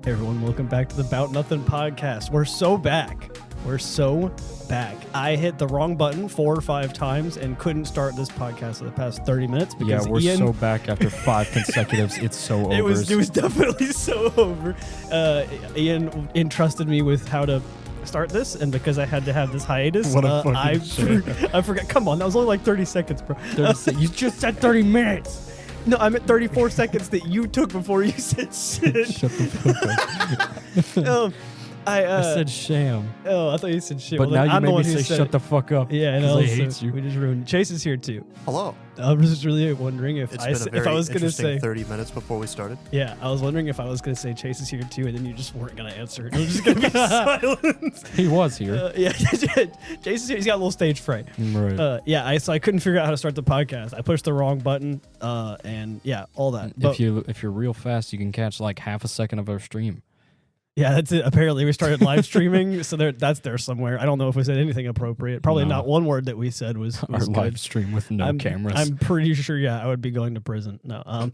Hey everyone, welcome back to the Bout Nothin Podcast. We're so back. I hit the wrong button 4 or 5 times and couldn't start this podcast for the past 30 minutes because we're Ian, so back after 5 consecutives. It's so over. It was definitely so over. Ian entrusted me with how to start this, and because I had to have this hiatus, What a fucking shame. I forgot. Come on, that was only like 30 seconds, bro. You just said 30 minutes. No, I'm at 34 seconds that you took before you said shit. Shut the fuck up. I said sham. Oh, I thought you said shit. But well, now you I'm the made me one who say said shut it. the fuck up. Yeah, I know. I hate you. We just ruined. Chase is here too. Hello. I was just really wondering if It's I been s- a very if I was gonna interesting say 30 minutes before we started. yeah, I was wondering if I was gonna say Chase is here too, and then you just weren't gonna answer. It was just gonna be silence. He was here. Yeah, Chase is here. He's got a little stage fright. Right. So I couldn't figure out how to start the podcast. I pushed the wrong button, and yeah, all that. But, if you're real fast, you can catch like half a second of our stream. yeah, that's it. Apparently, we started live streaming, so that's there somewhere. I don't know if we said anything appropriate. Probably No. not one word that we said was Our good. live stream with no cameras. I'm pretty sure. Yeah, I would be going to prison. No.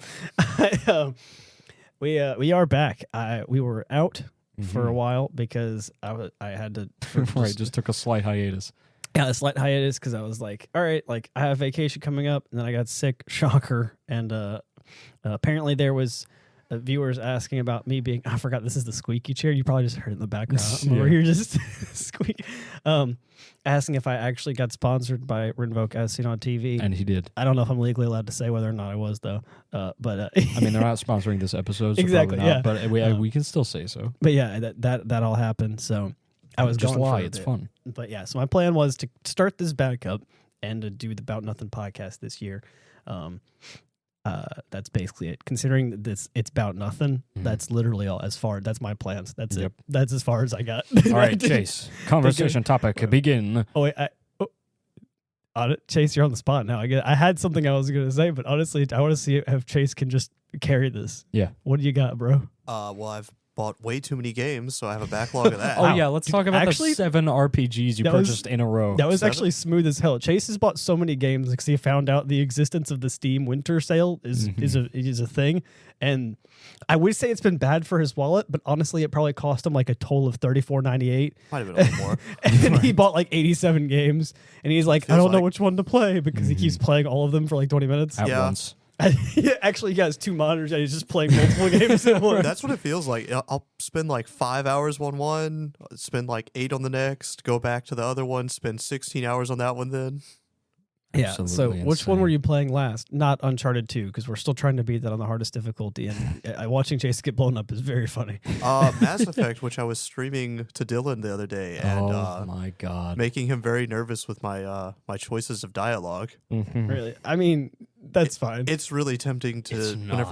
We are back. We were out for a while because I had to. Right, just took a slight hiatus. Yeah, a slight hiatus because I was like, all right, like I have vacation coming up, and then I got sick. Shocker. And apparently there was viewers asking about me being. I forgot this is the squeaky chair. You probably just heard it in the background. I'm over here just squeak. Asking if I actually got sponsored by Rinvoke as seen on TV. And he did. I don't know if I'm legally allowed to say whether or not I was though. But I mean, they're not sponsoring this episode, so exactly. probably not, Yeah. but we can still say so. But yeah, that all happened. So I was just gone lie. for a It's bit. fun. But yeah, so my plan was to start this back up and to do the Bout Nothin podcast this year. That's basically it. Considering that it's Bout Nothin, that's literally all as far. That's my plans. That's it. That's as far as I got. All right, Chase. Conversation topic. Begin. Oh wait, Chase, you're on the spot now. I had something I was going to say, but honestly, I want to see if Chase can just carry this. Yeah. What do you got, bro? Well, I've bought way too many games, so I have a backlog of that. Oh, yeah. Let's talk about actually, the 7 RPGs you purchased in a row. That was 7? actually smooth as hell. Chase has bought so many games because he found out the existence of the Steam Winter Sale is a thing. And I would say it's been bad for his wallet, but honestly, it probably cost him like a total of $34.98. Might have been a little more. And he bought like 87 games. And he's like, I don't know like- which one to play because he keeps playing all of them for like 20 minutes. At Yeah. once. Actually, he has 2 monitors and he's just playing multiple games at once. That's what it feels like. I'll spend like 5 hours on one, spend like 8 on the next, go back to the other one, spend 16 hours on that one then. Yeah. So Absolutely which one insane. were you playing last? Not Uncharted 2, because we're still trying to beat that on the hardest difficulty. And watching Chase get blown up is very funny. Mass Effect, which I was streaming to Dylan the other day, and Oh, my God. making him very nervous with my my choices of dialogue. Really? I mean, that's fine. It's really tempting to It's not.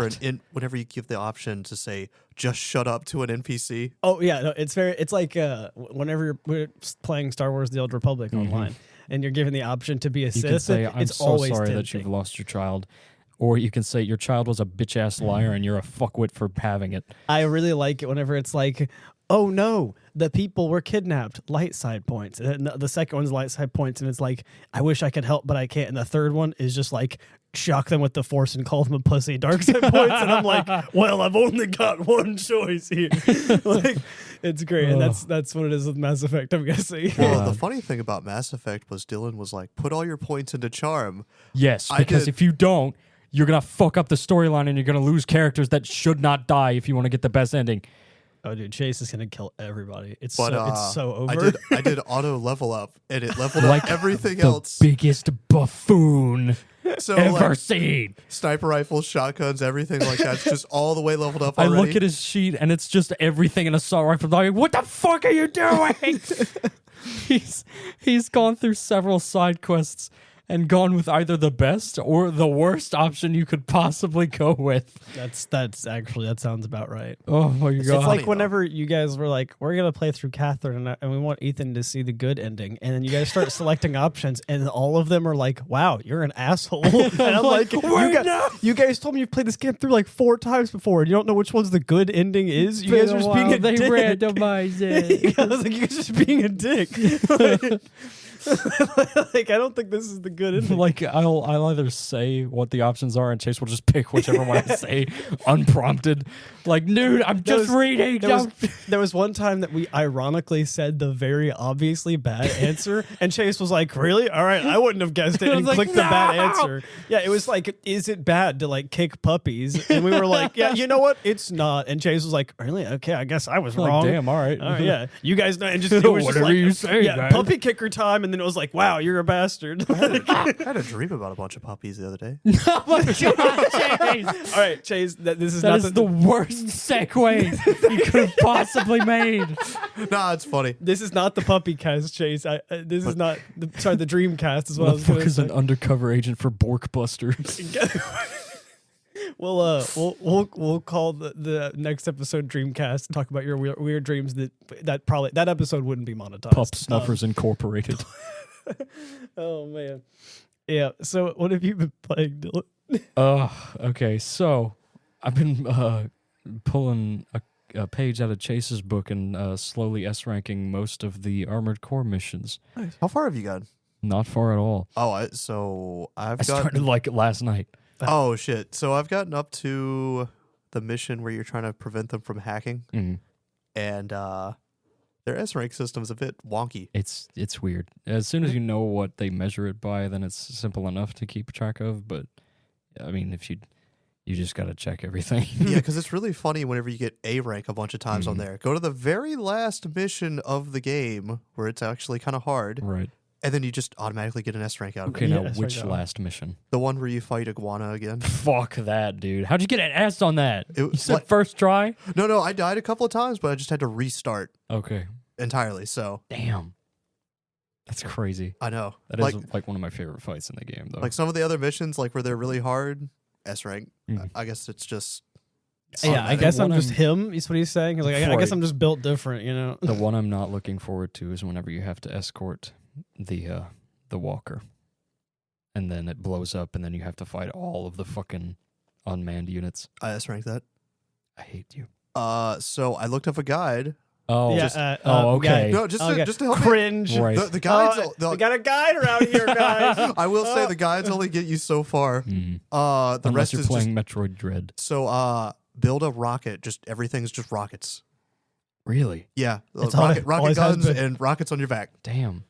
whenever you give the option to say just shut up to an NPC. Oh yeah, no, it's like whenever we're playing Star Wars: The Old Republic online, and you're given the option to be a You Sith. can say, I'm it's so always sorry that tempting. you've lost your child. Or you can say, your child was a bitch-ass liar and you're a fuckwit for having it. I really like it whenever it's like, oh no, the people were kidnapped. Light side points. And the second one's light side points, and it's like, I wish I could help, but I can't. And the third one is just like, shock them with the Force and call them a pussy. Dark side points, and I'm like, well, I've only got one choice here. Like, it's great, and that's what it is with Mass Effect, I'm guessing. Well, the funny thing about Mass Effect was Dylan was like, put all your points into charm. Yes, I because did- if you don't, you're going to fuck up the storyline and you're going to lose characters that should not die if you want to get the best ending. Oh, dude, Chase is gonna kill everybody. It's But so over. I did auto level up, and it leveled Like up everything the else. biggest buffoon So ever like, seen. sniper rifles, shotguns, everything like that's just all the way leveled up I already. look at his sheet and it's just everything in assault rifle. I'm like, what the fuck are you doing? he's gone through several side quests and gone with either the best or the worst option you could possibly go with. That's actually, that sounds about right. Oh my god! It's funny, like though. whenever you guys were like, we're gonna play through Catherine, and we want Ethan to see the good ending, and then you guys start selecting options, and all of them are like, wow, you're an asshole. And I'm like, you guys told me you've played this game through like 4 times before, and you don't know which one's the good ending is. You guys are just being a they dick. randomize it. I was like, you guys are just being a dick. Like, I don't think this is the good ending. Like I'll either say what the options are and Chase will just pick whichever one I say unprompted. Like, dude, I'm just reading. There was one time that we ironically said the very obviously bad answer, and Chase was like, "Really? All right, I wouldn't have guessed it," and like, clicked the bad answer. Yeah, it was like, "Is it bad to like kick puppies?" And we were like, "Yeah, you know what? It's not." And Chase was like, "Really? Okay, I guess I was like, wrong." damn, all right. Yeah, you guys know, and just it was just Whatever like, you say, yeah, guys. puppy kicker time, and then it was like, "Wow, you're a bastard." I had a dream about a bunch of puppies the other day. Oh my god, Chase. All right, Chase, this is That not is the worst segue you could have possibly made. Nah, it's funny. This is not the puppy cast, Chase. This is not the dream cast is what I The was fuck going to is say. an undercover agent for Borkbusters? We'll call the next episode Dreamcast and talk about your weird dreams that episode wouldn't be monetized. Pup Snuffers Incorporated. Oh man. Yeah. So what have you been playing, Dylan? Okay. So I've been pulling a page out of Chase's book and slowly S-ranking most of the Armored Core missions. How far have you gotten? Not far at all. Oh, I I've started gotten. like last night. Oh shit! So I've gotten up to the mission where you're trying to prevent them from hacking, Mm. and their S rank system's a bit wonky. It's weird. As soon as you know what they measure it by, then it's simple enough to keep track of. But I mean, if you just got to check everything. Yeah, because it's really funny whenever you get A rank a bunch of times on there. Go to the very last mission of the game where it's actually kind of hard, Right. and then you just automatically get an S rank out of Okay, it. Yeah, now that's which right, last mission? The one where you fight Iguana again. Fuck that, dude. How'd you get an S on that? It You was said like- first try? No, I died a couple of times, but I just had to restart Okay. entirely. So Damn. That's crazy. I know. That is like like one of my favorite fights in the game, though. like some of the other missions, like where they're really hard, S rank. Mhm. I guess it's just. Yeah, I automatic. guess I'm one just him. Is what he's saying. He's like, I guess Right. I'm just built different, you know. The one I'm not looking forward to is whenever you have to escort the walker, and then it blows up, and then you have to fight all of the fucking unmanned units. I S ranked that. I hate you. So I looked up a guide. Oh, Yeah, okay. No, just Okay. to help me. Cringe. Right. The guides. We got a guide around here, guys. I will say the guides only get you so far. Mhm. The Unless rest you're is playing Metroid Dread. just so. Build a rocket. Just everything's just rockets. Really? Yeah, It's all- rocket always has guns been. and rockets on your back. Damn.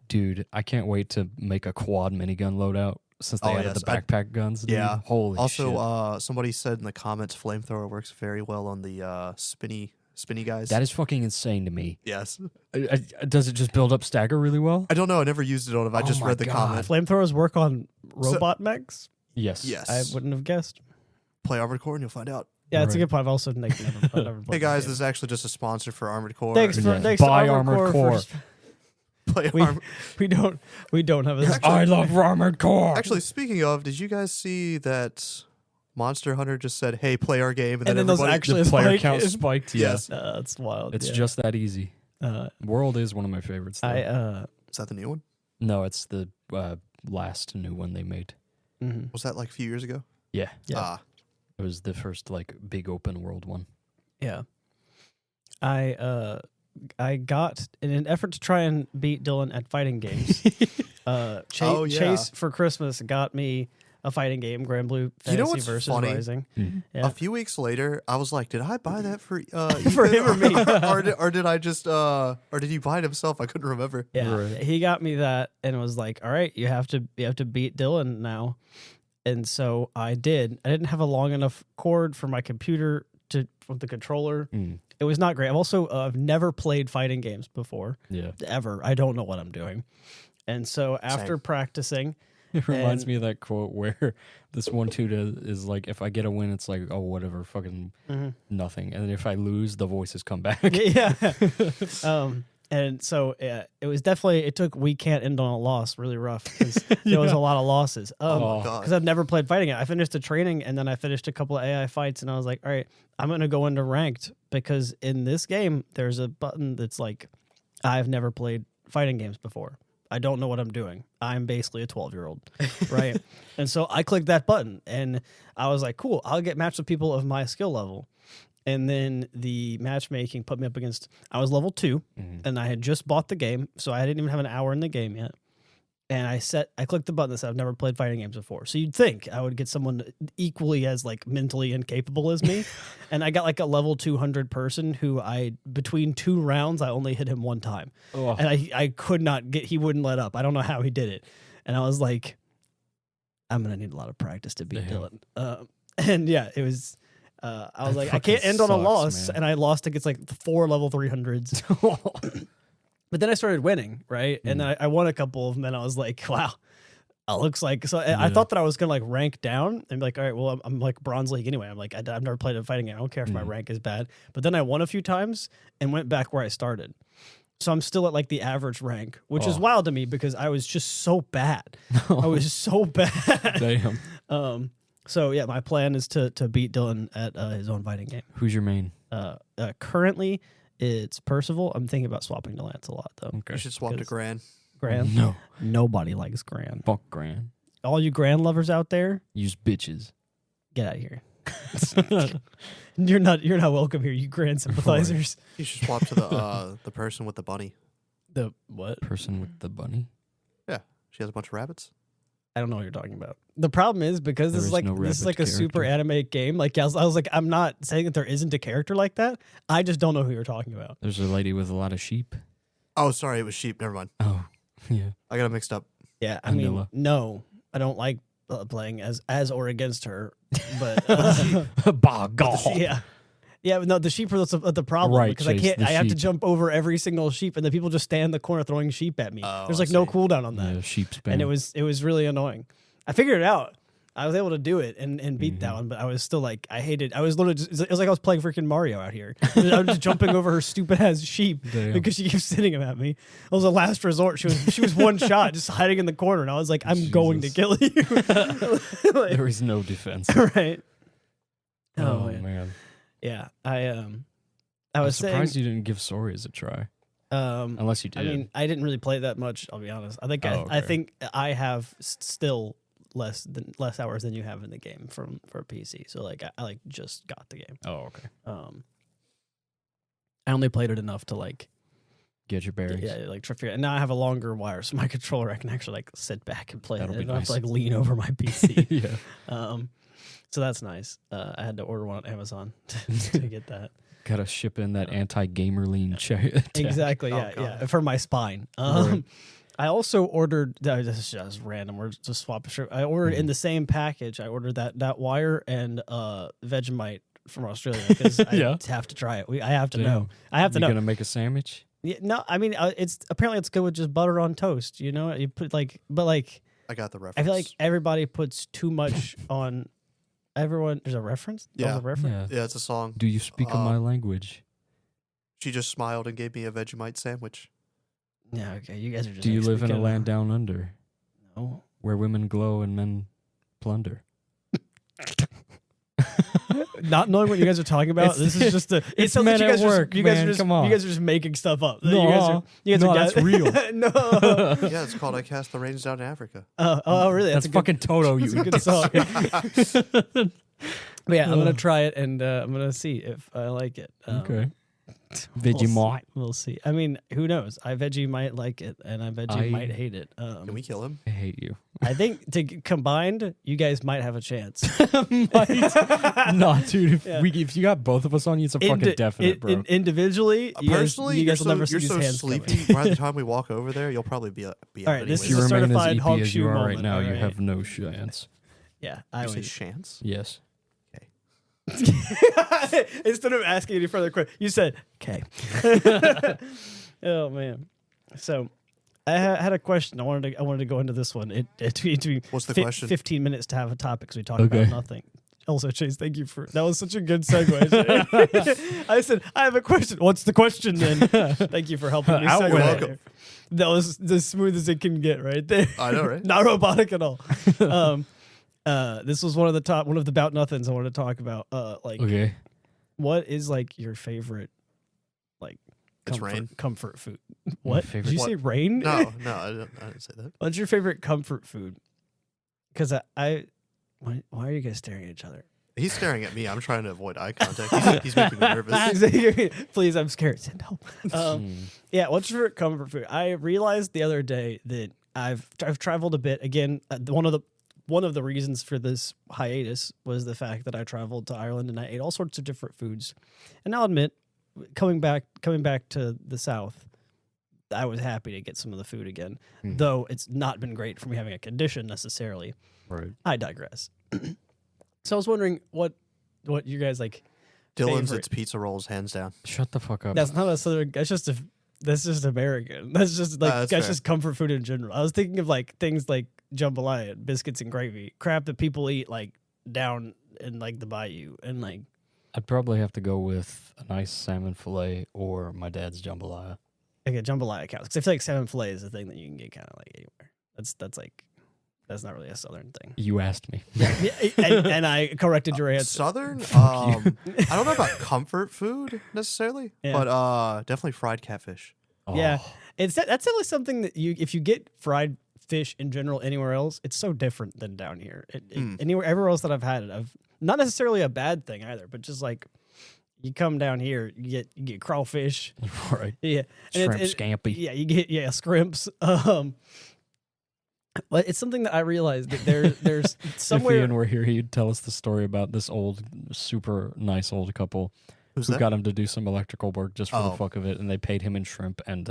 Dude, I can't wait to make a quad minigun loadout since they Oh, added yes. the backpack guns. Dude. Yeah. Holy shit. Also, somebody said in the comments, flamethrower works very well on the spinny guys. That is fucking insane to me. Yes. Does it just build up stagger really well? I don't know. I never used it on it. I Oh just my read the God. comment. Flamethrowers work on robot mechs. Yes. Yes. I wouldn't have guessed. Play Armored Core and you'll find out. Yeah, it's a Right. good point. I've also never Hey played guys, the this is actually just a sponsor for Armored Core. game. Yeah. Thanks to Buy Armored Armored Core. Core. Play We, Armored. we don't have a I love Armored Core. Actually, speaking of, did you guys see that Monster Hunter just said, "Hey, play our game," And then those everybody- actually the player spike count is- spiked. Yes. That's wild. It's yeah. just that easy. World is one of my favorites. Though. Is that the new one? No, it's the last new one they made. mhm. Was that like a few years ago? Yeah. Yeah. Ah, It was the first like big open world one. Yeah. I got in an effort to try and beat Dylan at fighting games. Oh, yeah. Chase for Christmas got me a fighting game, Grand Blue Fantasy You know what's versus funny? Rising. Mm-hmm. Yeah. A few weeks later, I was like, "Did I buy that for For Ethan, him or me? or did I just or did he buy it himself? I couldn't remember." Yeah, Right. he got me that and was like, "All right, you have to beat Dylan now." And so I did. I didn't have a long enough cord for my computer with the controller. Mm. It was not great. I've never played fighting games before, Yeah. ever. I don't know what I'm doing. And so after Same. practicing, It reminds And- me of that quote where this one dude is like, if I get a win, it's like, oh, whatever, fucking nothing. And then if I lose, the voices come back. yeah. And so it was definitely, it took We Can't End on a Loss really rough because there was a lot of losses. Oh. God. Because I've never played fighting it. I finished the training and then I finished a couple of AI fights and I was like, all right, I'm going to go into ranked because in this game, there's a button that's like, I've never played fighting games before. I don't know what I'm doing. I'm basically a 12-year-old, right? And so I clicked that button and I was like, cool, I'll get matched with people of my skill level. And then the matchmaking put me up against, I was level 2, and I had just bought the game, so I didn't even have an hour in the game yet. And I clicked the button that said I've never played fighting games before. So you'd think I would get someone equally as like mentally incapable as me. And I got like a level 200 person who between 2 rounds, I only hit him 1 time. Oh. And I could not he wouldn't let up. I don't know how he did it. And I was like, I'm going to need a lot of practice to beat Dylan. And yeah, it was... I was like, I can't end on a loss, man. And I lost against like 4 level 300s. But then I started winning, right? And then I won a couple of them, and I was like, wow, it looks like... So I thought that I was going to like rank down and be like, all right, well, I'm like Bronze League anyway. I'm like, I've never played a fighting game. I don't care if my rank is bad. But then I won a few times and went back where I started. So I'm still at like the average rank, which is wild to me because I was just so bad. I was so bad. Damn. So yeah, my plan is to beat Dylan at his own fighting game. Who's your main? Currently, it's Percival. I'm thinking about swapping to Lancelot though. Okay. You should swap to Gran. Gran? No. Nobody likes Gran. Fuck Gran. All you Gran lovers out there, use bitches. Get out of here. You're not welcome here, you Gran sympathizers. You should swap to the person with the bunny. The what? Person with the bunny? Yeah, she has a bunch of rabbits. I don't know what you're talking about. The problem is because this is like a super anime game. Like I was like, I'm not saying that there isn't a character like that. I just don't know who you're talking about. There's a lady with a lot of sheep. Oh, sorry, it was sheep. Never mind. Oh, yeah. I got it mixed up. Yeah, I mean, no, I don't like playing as or against her. But yeah, but no, the sheep are the problem, right, because Chase, I have to jump over every single sheep, and the people just stand in the corner throwing sheep at me. There's like no cooldown on that. Yeah, sheep spam. And it was really annoying. I figured it out. I was able to do it and beat that one, but I was still like, I was literally it was like I was playing freaking Mario out here. I was just jumping over her stupid ass sheep because she keeps sitting them at me. It was a last resort. She was one shot, just hiding in the corner, and I was like, I'm going to kill you. Like, there is no defense. Right. Oh man. Yeah, I was surprised you didn't give Soria's a try. Unless you did. I mean, I didn't really play that much. I'll be honest. I think I think I have still less hours than you have in the game for PC. So like I like just got the game. Oh, okay. I only played it enough to like get your bearings. Yeah, like figure. And now I have a longer wire, so my controller I can actually like sit back and play it. I don't have to like lean over my PC. Yeah. So that's nice. I had to order one on Amazon to get that. Gotta ship in that anti-gamer lean check. Exactly, yeah, for my spine. Right. I also ordered, this is just random, we're just swapping shirt. I ordered in the same package, I ordered that wire and Vegemite from Australia because I have to try it. I have to know. I have to know. You gonna make a sandwich? Yeah, no, I mean, it's good with just butter on toast, you know? You put I got the reference. I feel like everybody puts too much on... Everyone, there's a reference? Yeah. A reference? Yeah, it's a song. Do you speak of my language? She just smiled and gave me a Vegemite sandwich. Yeah, okay. You guys are just... Do you live in a land down under? No. Where women glow and men plunder? Not knowing what you guys are talking about, this is just a... It's men at work, you guys are just making stuff up. No, that's real. No. Yeah, it's called I Cast the Rains Down in Africa. Oh, really? That's fucking Toto, you. That's a good song. But yeah, I'm going to try it, and I'm going to see if I like it. Okay. Vegemite. We'll see. I mean, who knows? Veggie might like it, and Veggie might hate it. Can we kill him? I hate you. I think combined, you guys might have a chance. No, dude. If you got both of us on you, it's a fucking definite, bro. Individually, you guys will never see these hands sleepy. By the time we walk over there, you'll probably be up. All right, this is a certified hog shoe as you are moment, right now. right? You have no chance. Yeah, I say chance. Yes. Instead of asking any further questions, you said, okay. Oh, man. So I had a question. I wanted to go into this one. What's the question? 15 minutes to have a topic because we talked about nothing. Also, Chase, thank you that was such a good segue. I said, I have a question. What's the question then? Thank you for helping me segue. You're welcome. That was as smooth as it can get right there. I know, right? Not robotic at all. This was one of the Bout Nothins I wanted to talk about. What is like your favorite comfort food? What? Did you say rain? No, I didn't say that. What's your favorite comfort food? Because why are you guys staring at each other? He's staring at me. I'm trying to avoid eye contact. He's making me nervous. Please, I'm scared. No. Yeah, what's your favorite comfort food? I realized the other day that I've traveled a bit. Again, one of the reasons for this hiatus was the fact that I traveled to Ireland and I ate all sorts of different foods. And I'll admit, coming back to the South, I was happy to get some of the food again, though it's not been great for me having a condition necessarily. Right. I digress. So I was wondering what you guys like. Dylan's, favorite. it's pizza rolls, hands down. Shut the fuck up. That's not a Southern. That's just American. That's just that's just comfort food in general. I was thinking of like things like jambalaya, biscuits and gravy, crap that people eat like down in like the bayou, and like. I'd probably have to go with a nice salmon fillet or my dad's jambalaya. Okay, jambalaya counts because I feel like salmon fillet is a thing that you can get kind of like anywhere. That's not really a Southern thing. You asked me. and I corrected your answer. Southern? I don't know about comfort food necessarily, but definitely fried catfish. Oh. Yeah, that's definitely something that if you get fried fish in general anywhere else, it's so different than down here. Everywhere else that I've had it, not necessarily a bad thing either, but just like you come down here, you get crawfish, Right. yeah, Shrimp scampi. yeah, you get scrimps. But it's something that I realized that there's somewhere. If Ian were here, he'd tell us the story about this old, super nice old couple Who's who that? got him to do some electrical work just for the fuck of it, and they paid him in shrimp and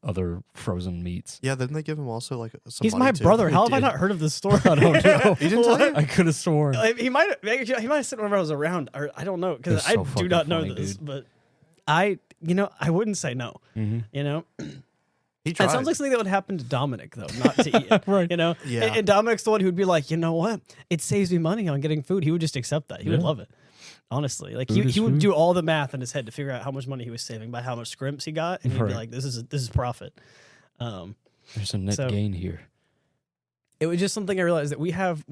other frozen meats. Yeah, didn't they give him also like some He's money my too? brother. How have did. I not heard of this story? I don't know. He didn't tell you? I could have sworn. He might have said whenever I was around, or I don't know because It's I so do fucking not know funny, this, dude. but I wouldn't say no. Mm-hmm. You know, He tried. that sounds like something that would happen to Dominic though, not to Ian. Right. You know, Yeah. And Dominic's the one who would be like, you know what, it saves me money on getting food. He would just accept that. He would Yeah. love it. Honestly, like Food is he would food. do all the math in his head to figure out how much money he was saving by how much scrimps he got, and he'd be Right. like, this is profit. There's a net So- gain here. It was just something I realized that we have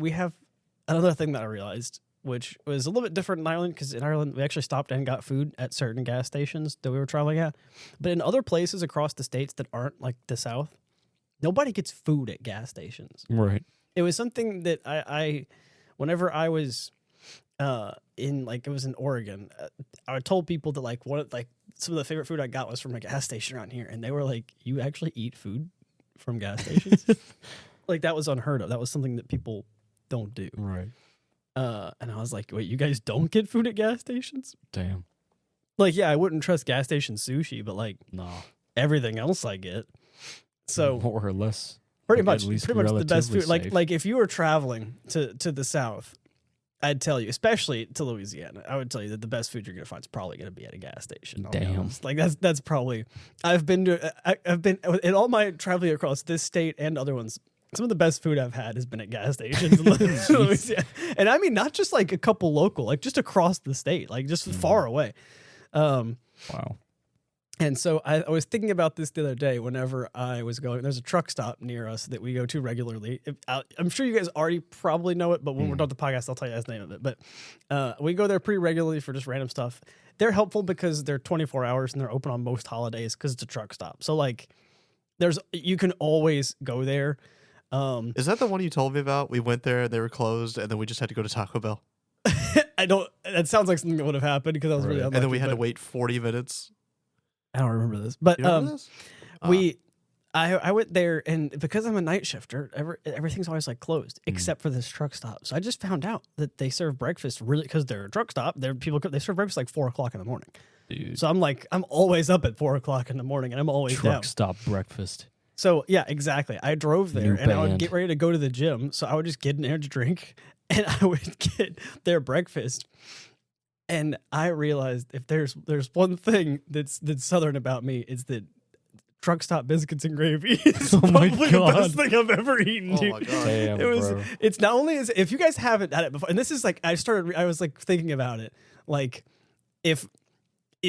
another thing that I realized, which was a little bit different in Ireland, because in Ireland we actually stopped and got food at certain gas stations that we were traveling at. But in other places across the states that aren't like the South, nobody gets food at gas stations. Right. It was something that I whenever I was it was in Oregon, I told people that like some of the favorite food I got was from a gas station around here, and they were like, "You actually eat food from gas stations?" Like that was unheard of. That was something that people don't do. Right. And I was like, "Wait, you guys don't get food at gas stations?" Damn. Like, yeah, I wouldn't trust gas station sushi, but like No. everything else I get. So More or less. pretty like, much at least the best relatively food. safe. Like if you were traveling to the South, I'd tell you, especially to Louisiana, I would tell you that the best food you're gonna find is probably gonna be at a gas station. I'll be Damn. honest. Like that's probably. I've been in all my traveling across this state and other ones. Some of the best food I've had has been at gas stations in Louisiana, and I mean not just like a couple local, like just across the state, like just far away. Wow. And so I was thinking about this the other day whenever I was going. There's a truck stop near us that we go to regularly. I'm sure you guys already probably know it, but when we're done with the podcast, I'll tell you guys the name of it. But we go there pretty regularly for just random stuff. They're helpful because they're 24 hours and they're open on most holidays because it's a truck stop. So like, you can always go there. Is that the one you told me about? We went there, they were closed, and then we just had to go to Taco Bell. That sounds like something that would have happened because I was really Right. unlucky. And then we had to but wait 40 minutes. I don't remember this, but You remember this? I went there, and because I'm a night shifter, everything's always like closed except for this truck stop. So I just found out that they serve breakfast really because they're a truck stop. They serve breakfast like 4:00 in the morning. Dude. So I'm always up at 4:00 in the morning, and I'm always Truck down. stop breakfast. So yeah, exactly. I drove there, New and I would band. get ready to go to the gym. So I would just get an energy drink, and I would get their breakfast. And I realized if there's one thing that's Southern about me, is that truck stop biscuits and gravy is Oh my probably the best God. thing I've ever eaten. Oh dude. my God. Damn, bro. It's not only as if you guys haven't had it before, and this is like I was like thinking about it, like if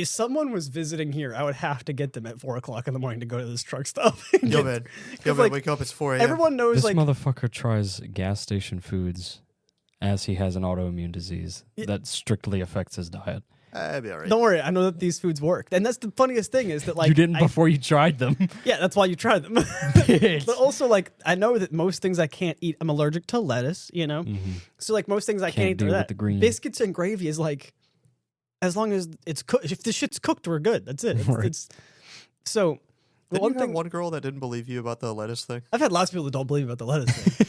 someone was visiting here, I would have to get them at 4:00 in the morning to go to this truck stop. Yo, man. like, Wake up. It's 4 a.m. Everyone knows This like motherfucker tries gas station foods as he has an autoimmune disease that strictly affects his diet. I'd be all right. Don't worry, I know that these foods work. And that's the funniest thing is that like you didn't before you tried them. Yeah, that's why you try them. Bitch. But also like I know that most things I can't eat. I'm allergic to lettuce, So like most things I can't eat deal are with that. the green. Biscuits and gravy is like as long as it's cooked. If the shit's cooked, we're good. That's it. Right. It's so the Didn't one you have thing one girl that didn't believe you about the lettuce thing? I've had lots of people that don't believe about the lettuce thing.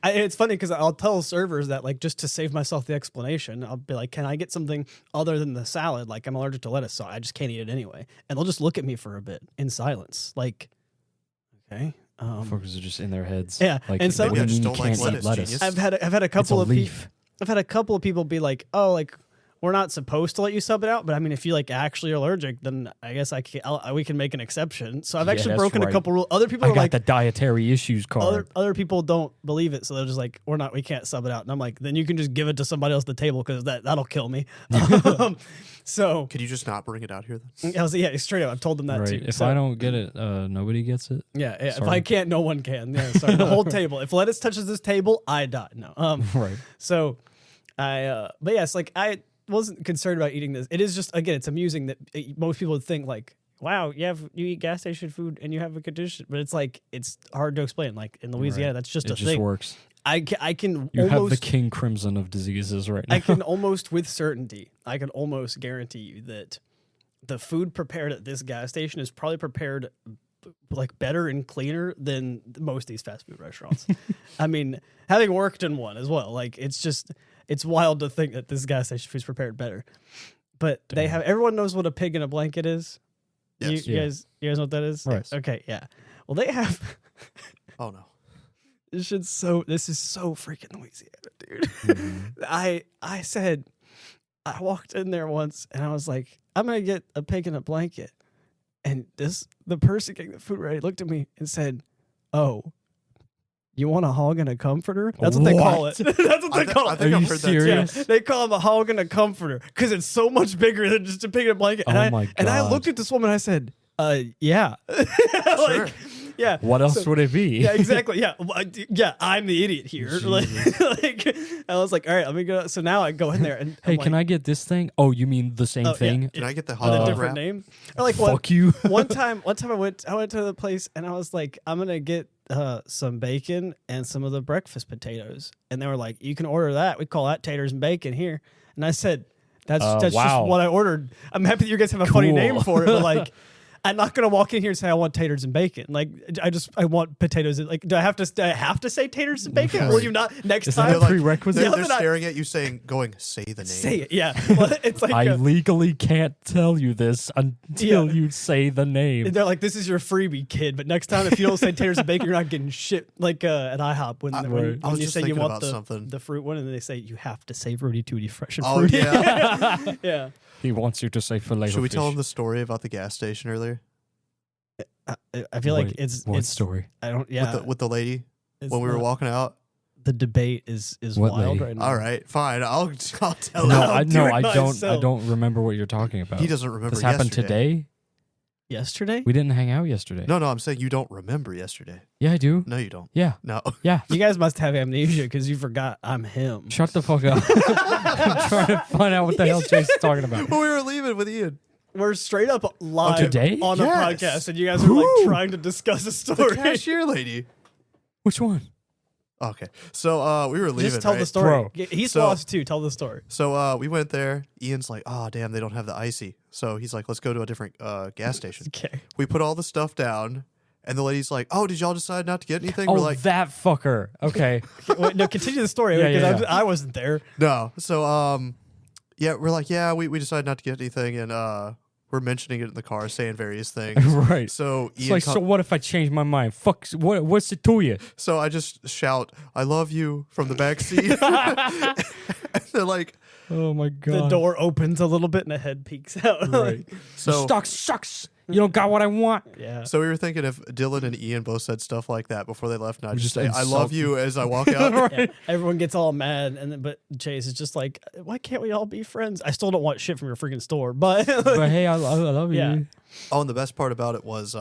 It's funny because I'll tell servers that like just to save myself the explanation, I'll be like, "Can I get something other than the salad? Like I'm allergic to lettuce, so I just can't eat it anyway." And they'll just look at me for a bit in silence, like, "Okay." Motherfuckers are just in their heads. Yeah, Like, and some- what do you Maybe I just mean you don't like can't eat lettuce, lettuce? genius. I've had a couple It's a of leaf. I've had a couple of people be like, "Oh, like we're not supposed to let you sub it out, but I mean, if you like actually allergic, then I guess we can make an exception." So I've Yeah, actually that's broken a right. couple rules. Other people I are got like, the dietary issues card. other people don't believe it, so they're just like, we can't sub it out. And I'm like, then you can just give it to somebody else at the table because that'll kill me. So Could you just not bring it out here then? I was straight up. I've told them that right. too. If So, I don't get it, nobody gets it. yeah, if Sorry. I can't, no one can. Yeah, sorry. The whole table. If lettuce touches this table, I die. No. Right. So but yes, like I wasn't concerned about eating this. It is just again, it's amusing that most people would think like, wow, you eat gas station food and you have a condition, but it's like it's hard to explain. Like in Louisiana, Right. that's just It a just thing. works. I can You have the almost king crimson of diseases right now. I can almost with certainty, I can almost guarantee you that the food prepared at this gas station is probably prepared like better and cleaner than most of these fast food restaurants. I mean, having worked in one as well, like it's wild to think that this gas station food's prepared better. But they have everyone knows what a pig in a blanket is. Yes. You guys know what that is? Right. Okay, yeah. Well, they have Oh no. this is so freaking Louisiana, dude. Mhm. I said I walked in there once and I was like, I'm gonna get a pig in a blanket. And the person getting the food ready looked at me and said, "Oh, you want a hog and a comforter?" That's what they call it. That's what they call I it. think Are I've you heard serious? Yeah, they call them a hog and a comforter because it's so much bigger than just a pig in a blanket. And Oh I, my And I God. looked at this woman and I said, yeah. Sure. Yeah. What else So- would it be? Yeah, exactly. Yeah, yeah. I'm the idiot here. Like, I was like, all right, let me go. So now I go in there and Hey, I'm can like, I get this thing? Oh, you mean the same Oh, yeah. thing? Can I get the with hot a dog different wrap? name? Or like what? Fuck you. one time I went to the place and I was like, I'm gonna get some bacon and some of the breakfast potatoes, and they were like, you can order that. We call that taters and bacon here. And I said, that's wow. just what I ordered. I'm happy that you guys have a funny Cool. name for it, but like. I'm not gonna walk in here and say I want taters and bacon. Like I want potatoes. Like do I have to say taters and bacon? Yeah. Will you not next Is time? that a They're like- prerequisite? They're, Yeah, they're but I- staring at you saying, say the name. Say it. Yeah. Well, it's like I legally can't tell you this until Yeah. you say the name. they're like, this is your freebie, kid. But next time, if you don't say taters and bacon, you're not getting shit. Like at IHOP when, I when was you just say you thinking want about something. the fruit one, and then they say you have to say Rudy Tooty fresh and Oh, fruity. yeah. Yeah. He wants you to say filet Should we of tell fish. him the story about the gas station earlier? I feel like Wait, it's what it's story? I don't. Yeah. With the lady it's when we were not- walking out? the debate is What wild lady? right now. All right, fine. I'll tell No, him. I'll do it I myself. don't remember what you're talking about. He doesn't remember This happened yesterday. today? Yesterday, We didn't hang out yesterday. No, I'm saying you don't remember yesterday. Yeah, I do. No, you don't. Yeah. No. Yeah. you guys must have amnesia because you forgot I'm him. Shut the fuck up. I'm trying to find out what the hell Chase is talking about. Well, we were leaving with Ian. We're straight up live today? on a Yes. podcast, and you guys are like Who? trying to discuss a The story. cashier lady. Which one? Okay. So we were leaving. Just tell right? the story. Bro. He's So- lost too. Tell the story. So we went there. Ian's like, oh, damn, they don't have the icy. So he's like, let's go to a different gas station. Okay. We put all the stuff down. And the lady's like, oh, did y'all decide not to get anything? Oh, We're like, that fucker. Okay. Wait, no, continue the story Yeah, because yeah, I wasn't there. no. So, yeah, we're like, yeah, we decided not to get anything. And we're mentioning it in the car, saying various things. Right. So It's Ian like, so what if I change my mind? Fuck, what's it to you? So I just shout, I love you from the back seat. And they're like, Oh my god. The door opens a little bit and a head peeks out. Right. so Stock sucks. You don't got what I want. Yeah. So we were thinking if Dylan and Ian both said stuff like that before they left, and I We just just say, I insult love you as I walk out. Yeah, everyone gets all mad, and then but Chase is just like, "Why can't we all be friends?" I still don't want shit from your freaking store, but, But hey, I love you. Yeah. Oh, and the best part about it was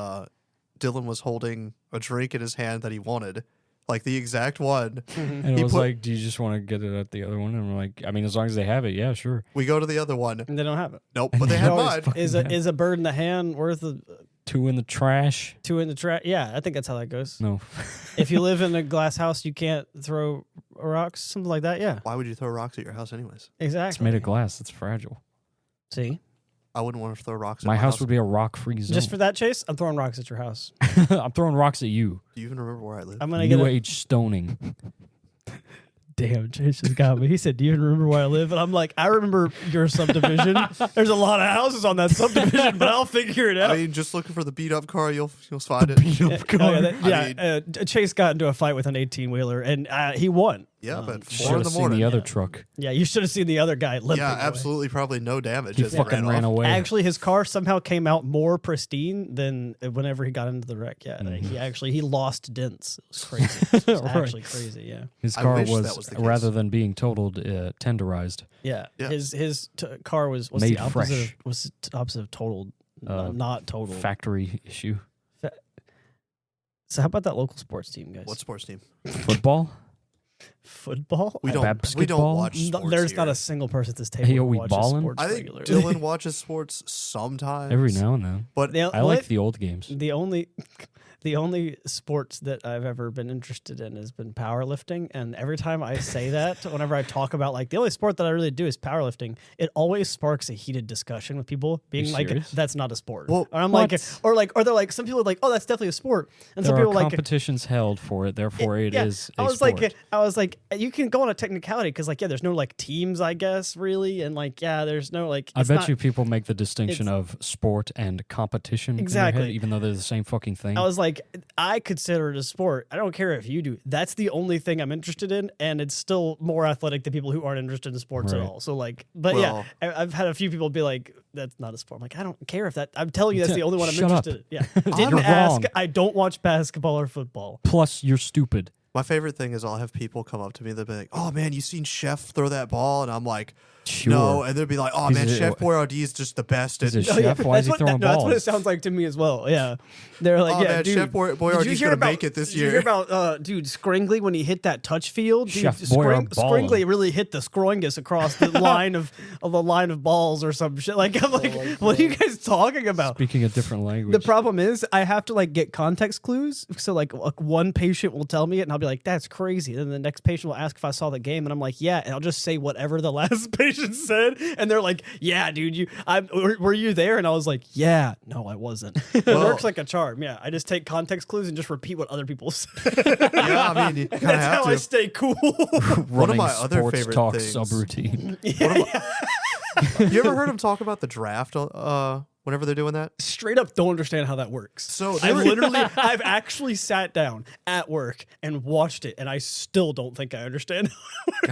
Dylan was holding a drink in his hand that he wanted, like the exact one. And it was like, do you just want to get it at the other one? And I'm like, I mean, as long as they have it, yeah, sure. We go to the other one. And they don't have it. Nope, but they had mine. Is a bird in the hand worth a 2 in the trash? 2 in the trash? Yeah, I think that's how that goes. No. If you live in a glass house, you can't throw rocks, something like that. Yeah, Why would you throw rocks at your house anyways? exactly. It's made of glass. It's fragile. See, I wouldn't want to throw rocks at My house would be a rock-free zone. just for that, Chase, I'm throwing rocks at your house. I'm throwing rocks at you. Do you even remember where I live? I'm gonna New get. age stoning. Damn, Chase just got me. He said, "Do you even remember where I live?" And I'm like, "I remember your subdivision. There's a lot of houses on that subdivision, but I'll figure it out." I mean, just looking for the beat up car, you'll find it. Chase got into a fight with an 18-wheeler, and he won. Yeah, but Should 4 in have the seen morning. the other truck. Yeah, you should have seen the other guy limping Yeah, away. absolutely, probably no damage. He as it fucking ran off. away. Actually, his car somehow came out more pristine than whenever he got into the wreck. Yeah, he lost dents. It was crazy. It was Right. actually crazy. Yeah, I His car wish that was, was the case. rather than being totaled, tenderized. yeah. Yeah. His car was Made the opposite fresh. of, was the opposite of totaled, not totaled. Factory issue. So how about that local sports team, guys? What sports team? Football? football? We don't Basketball? watch sports There's not here. a single person at this table Hey, who are we watches ballin'? sports I think regularly. Dylan watches sports sometimes. Every now and then. But The- I like the old games. The only sports that I've ever been interested in has been powerlifting, and every time I say that, whenever I talk about like the only sport that I really do is powerlifting, it always sparks a heated discussion with people being You like, serious? "That's not a sport." Well, or I'm what? like, or they're like, some people are like, "Oh, that's definitely a sport," and There some are people are like, competitions held for it, therefore it yeah, is I a was sport. like, you can go on a technicality because like, yeah, there's no like teams, I guess, really, and like, yeah, there's no like. I it's bet not- you people make the distinction it's- of sport and competition in their Exactly. head, even though they're the same fucking thing. I was like, I consider it a sport. I don't care if you do. That's the only thing I'm interested in, and it's still more athletic than people who aren't interested in sports at Right. all. So like, but Well- I've had a few people be like, "That's not a sport." I'm like, I don't care if that. I'm telling you, that's the only one I'm Shut up. interested in. Yeah, didn't You're ask. wrong. I don't watch basketball or football. Plus, you're stupid. my favorite thing is I'll have people come up to me. They'll be like, "Oh man, you seen Chef throw that ball?" And I'm like, Sure. "No." And they'll be like, "Oh He's man, a- Chef Boyardee is just the best." He's at a chef. Why is he throwing That's what it balls? sounds like to me as well. Yeah, they're like, Oh, yeah, man, dude. Chef Boyardee's gonna make it this Did you hear year. about dude Scringley when he hit that touch field? Dude, Chef Boyard ballin'. Scringley really hit the scroingus across the line of the line of balls or some shit. Like I'm like, what are you guys talking about? Speaking a different language. The problem is I have to like get context clues. So like one patient will tell me it and I'll be like, "That's crazy." And then the next patient will ask if I saw the game and I'm like, "Yeah." And I'll just say whatever the last patient said. And they're like, "Yeah, dude, were you there?" And I was like, "Yeah." No, I wasn't. It Well- works like a charm. Yeah. I just take context clues and just repeat what other people say. Yeah, I mean, you kind of That's have how I to. stay cool. Running my other sports favorite talk things- subroutine. You ever heard him talk about the draft? Whenever they're doing that. Straight up don't understand how that works. So they I've actually sat down at work and watched it and I still don't think I understand.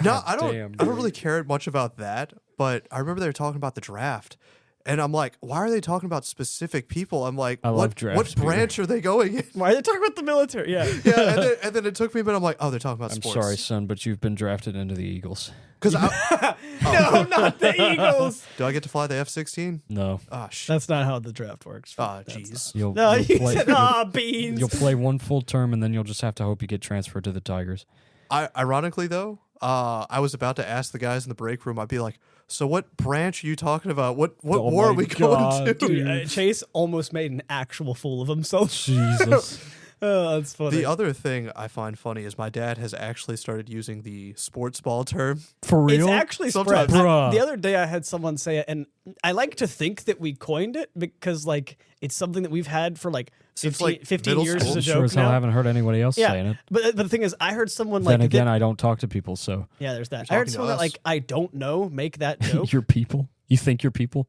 No, I don't. damn, I don't dude. really care much about that. But I remember they were talking about the draft, and I'm like, why are they talking about specific people? I'm like, I love what drafts, Peter. branch are they going in? Why are they talking about the military? Yeah. Yeah, and then it took me, but I'm like, oh, they're talking about I'm sports. sorry, son, but you've been drafted into the Eagles. Because No, not the Eagles. do I get to fly the F-16? No. Oh shit. That's not how the draft works. Oh That's jeez. You'll, No, you'll you play, said, beans. you'll play one full term, and then you'll just have to hope you get transferred to the Tigers. Ironically though, I was about to ask the guys in the break room. I'd be like, so what branch are you talking about? What Oh war are my we going God, to? Dude, Chase almost made an actual fool of himself. Jesus. Oh, that's funny. The other thing I find funny is my dad has actually started using the sports ball term. For It's real? actually Sometimes. spread. Bruh. The other day I had someone say it, and I like to think that we coined it because like it's something that we've had for like Since, 15, like, 15 middle years school. as a Sure joke as hell now. haven't heard anybody else saying Yeah, it. but the thing is, I heard someone Then like again, that, I don't talk to people, so yeah, there's that. You're I heard talking to someone that us. like I don't know make that joke. you're people. You think you're people?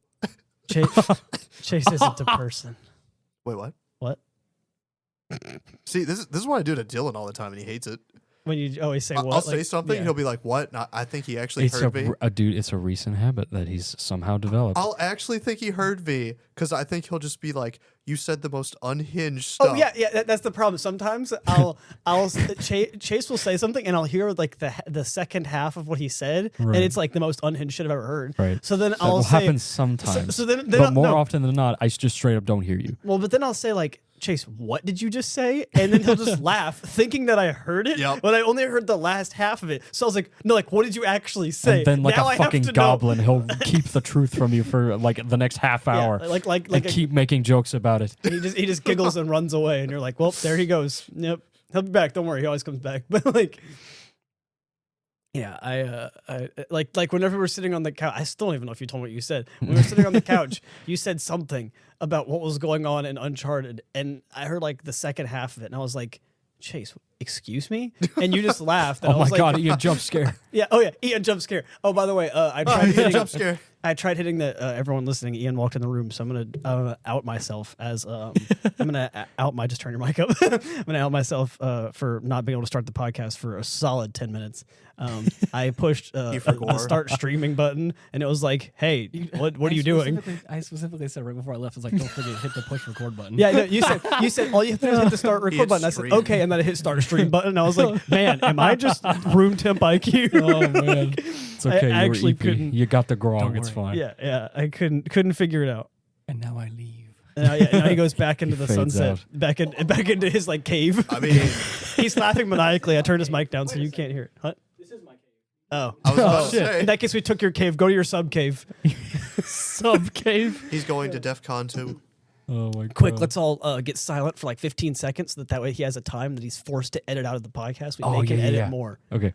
Chase isn't a person. Wait, what? What? See, this is what I do to Dylan all the time, and he hates it. When you always say what? I'll say something, yeah. he'll be like, "What?" And I think he actually It's heard me. dude. It's a recent habit that he's somehow developed. I'll actually think he heard me because I think he'll just be like, "You said the most unhinged stuff." Oh yeah. That's the problem. Sometimes Chase will say something and I'll hear like the second half of what he said, Right. and it's like the most unhinged shit I've ever heard. Right. So then That I'll will say, happen sometimes. so then but more no. often than not, I just straight up don't hear you. Well, but then I'll say like, Chase, what did you just say? And then he'll just laugh, thinking that I heard it, but I only heard the last half of it. So I was like, no, like, what did you actually say? And then like now a fucking goblin, he'll keep the truth from you for like the next half hour. Like keep making jokes about it. He just giggles and runs away, and you're like, well, there he goes. Yep, he'll be back. Don't worry, he always comes back. But like, yeah, I like whenever we're sitting on the couch, I still don't even know if you told me what you said. When we were sitting on the couch, you said something about what was going on in Uncharted, and I heard like the second half of it, and I was like, Chase, excuse me? And you just laughed. And Oh I was my god, Ian jump scare. Yeah. Oh yeah, Ian jump scare. Oh, by the way, I tried hitting jump scare. I tried hitting the everyone listening. Ian walked in the room, so I'm gonna out myself as I'm gonna out my just turn your mic up. I'm gonna out myself for not being able to start the podcast for a solid 10 minutes. I pushed the start streaming button, and it was like, "Hey, what are you doing?" I specifically said right before I left, I was like, "Don't forget hit the push record button." Yeah, no, you said all you have to do is hit the start record button. I said, "Okay," and then I hit start stream button. And I was like, "Man, am I just room temp IQ?" Oh man, it's okay. I actually couldn't. You got the grog. Don't It's worry. fine. Yeah, I couldn't figure it out. And now I leave. Now he goes back into the fades sunset, out. back into his like cave. I mean, He's laughing maniacally. I turned his mic down so you can't hear it. What? This is my cave. Oh, I was about to shit. say, in that case, we took your cave. Go to your sub cave. Sub cave. he's going to DEF CON 2. Oh my god. Quick, let's all get silent for like 15 seconds. That way he has a time that he's forced to edit out of the podcast. We can edit more. Okay.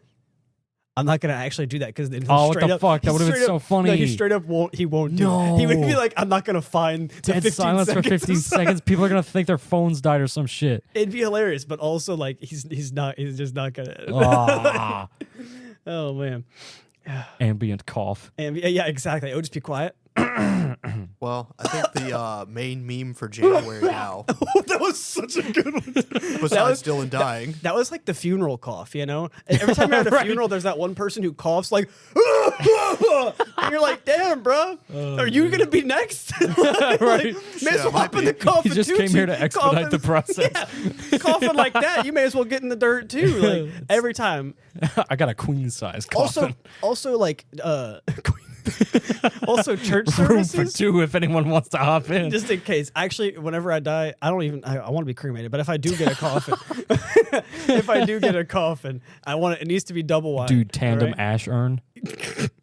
I'm not gonna actually do that because What the fuck? That would've been so funny. No, he straight up won't. He won't do No. it. He would be like, I'm not gonna find the Dead 15 silence for seconds 15 of seconds. People are gonna think their phones died or some shit. It'd be hilarious, but also like he's just not gonna. Ah. Oh man. Ambient cough. And yeah, exactly. It would just be quiet. Well, I think the main meme for January now, That was such a good one. besides Dylan dying, That was like the funeral cough, you know? Every time you're at a funeral, there's that one person who coughs like, and you're like, damn, bro, are you going to be next? Right. May as Yeah, well might hop in be. the coffin He just too, came here chief. to expedite the process. Yeah. Coughing like that, you may as well get in the dirt too. Like every time. I got a queen size coffin. Also like, also church Room services. for two if anyone wants to hop in. Just in case. Actually, whenever I die, I want to be cremated, but if I do get a coffin, it needs to be double wide. Dude, tandem right? ash urn.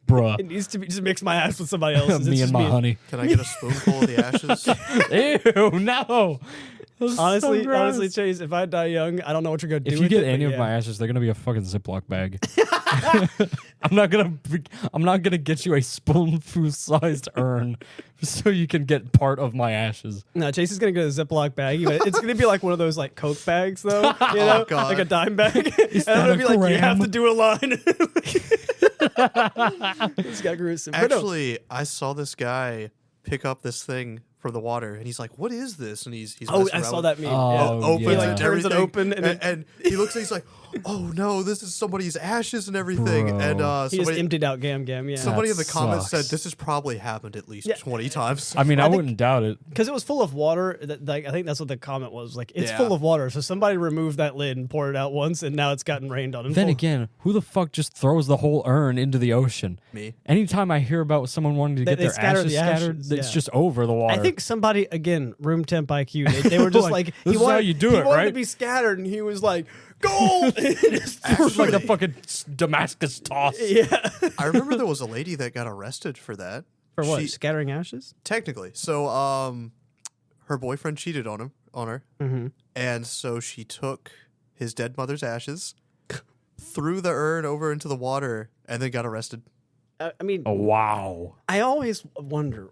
Bruh. It needs to be just mix my ass with somebody else's. Me and my honey. can I get a spoonful of the ashes? Ew, no. Honestly, Chase, if I die young, I don't know what you're gonna do. If you with get it, any but of my ashes, they're gonna be a fucking Ziploc bag. I'm not gonna get you a spoonful sized urn so you can get part of my ashes. No, Chase is gonna get a Ziploc bag. But it's gonna be like one of those like Coke bags, though. You know, God. like a dime bag. And that I'm gonna a be like, you have gram? to do a line. This got gruesome. But no. Actually, I saw this guy pick up this thing from the water, and he's like, "What is this?" And he's Oh, messing I around saw with- that meme. Oh, yeah. yeah. opens He, it like, turns it everything, open, and and he looks and he's like, "Oh no, this is somebody's ashes and everything." Bro. And He just somebody, emptied out Gam Gam. Yeah. somebody in That the comments said sucks. this has probably happened at least Yeah. 20 times. I mean, I think- wouldn't doubt it. Because it was full of water. Like I think that's what the comment was. Like it's Yeah. full of water. So somebody removed that lid and poured it out once, and now it's gotten rained on. And Then full. again, who the fuck just throws the whole urn into the ocean? Me. Anytime I hear about someone wanting to They get their scatter ashes the scattered, ashes, it's yeah. just over the water. I think somebody again, room temp IQ. They were just like, This he is wanted, how you do he it, wanted right? to be scattered, and he was like, gold. And just threw it's like the Actually- fucking Damascus toss. yeah. I remember there was a lady that got arrested for that. For what? She- Scattering ashes? Technically. So her boyfriend cheated on her. Mm-hmm. And so she took his dead mother's ashes, threw the urn over into the water, and then got arrested. I mean, Oh, wow. I always wonder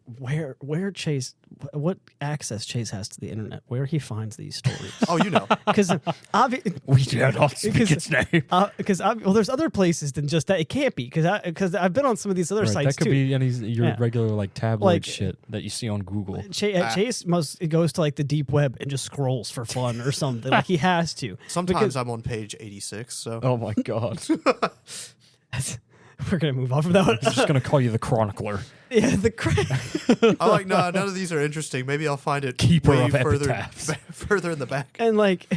where Chase, what access Chase has to the internet, where he finds these stories. Oh, you know. Because We dare not speak Because- its name. well, there's other places than just that. It can't be because I've been on some of these other Right, sites that could too. be your Yeah. regular like tabloid Like- shit that you see on Google. Chase goes to like the deep web and just scrolls for fun or something. Like he has to. Sometimes I'm on page 86, so Oh my god. We're gonna move on from that one. I'm just gonna call you the chronicler. Yeah, the crack. I'm like, no, none of these are interesting. Maybe I'll find it Keeper way of further, epitaphs. further in the back. And like,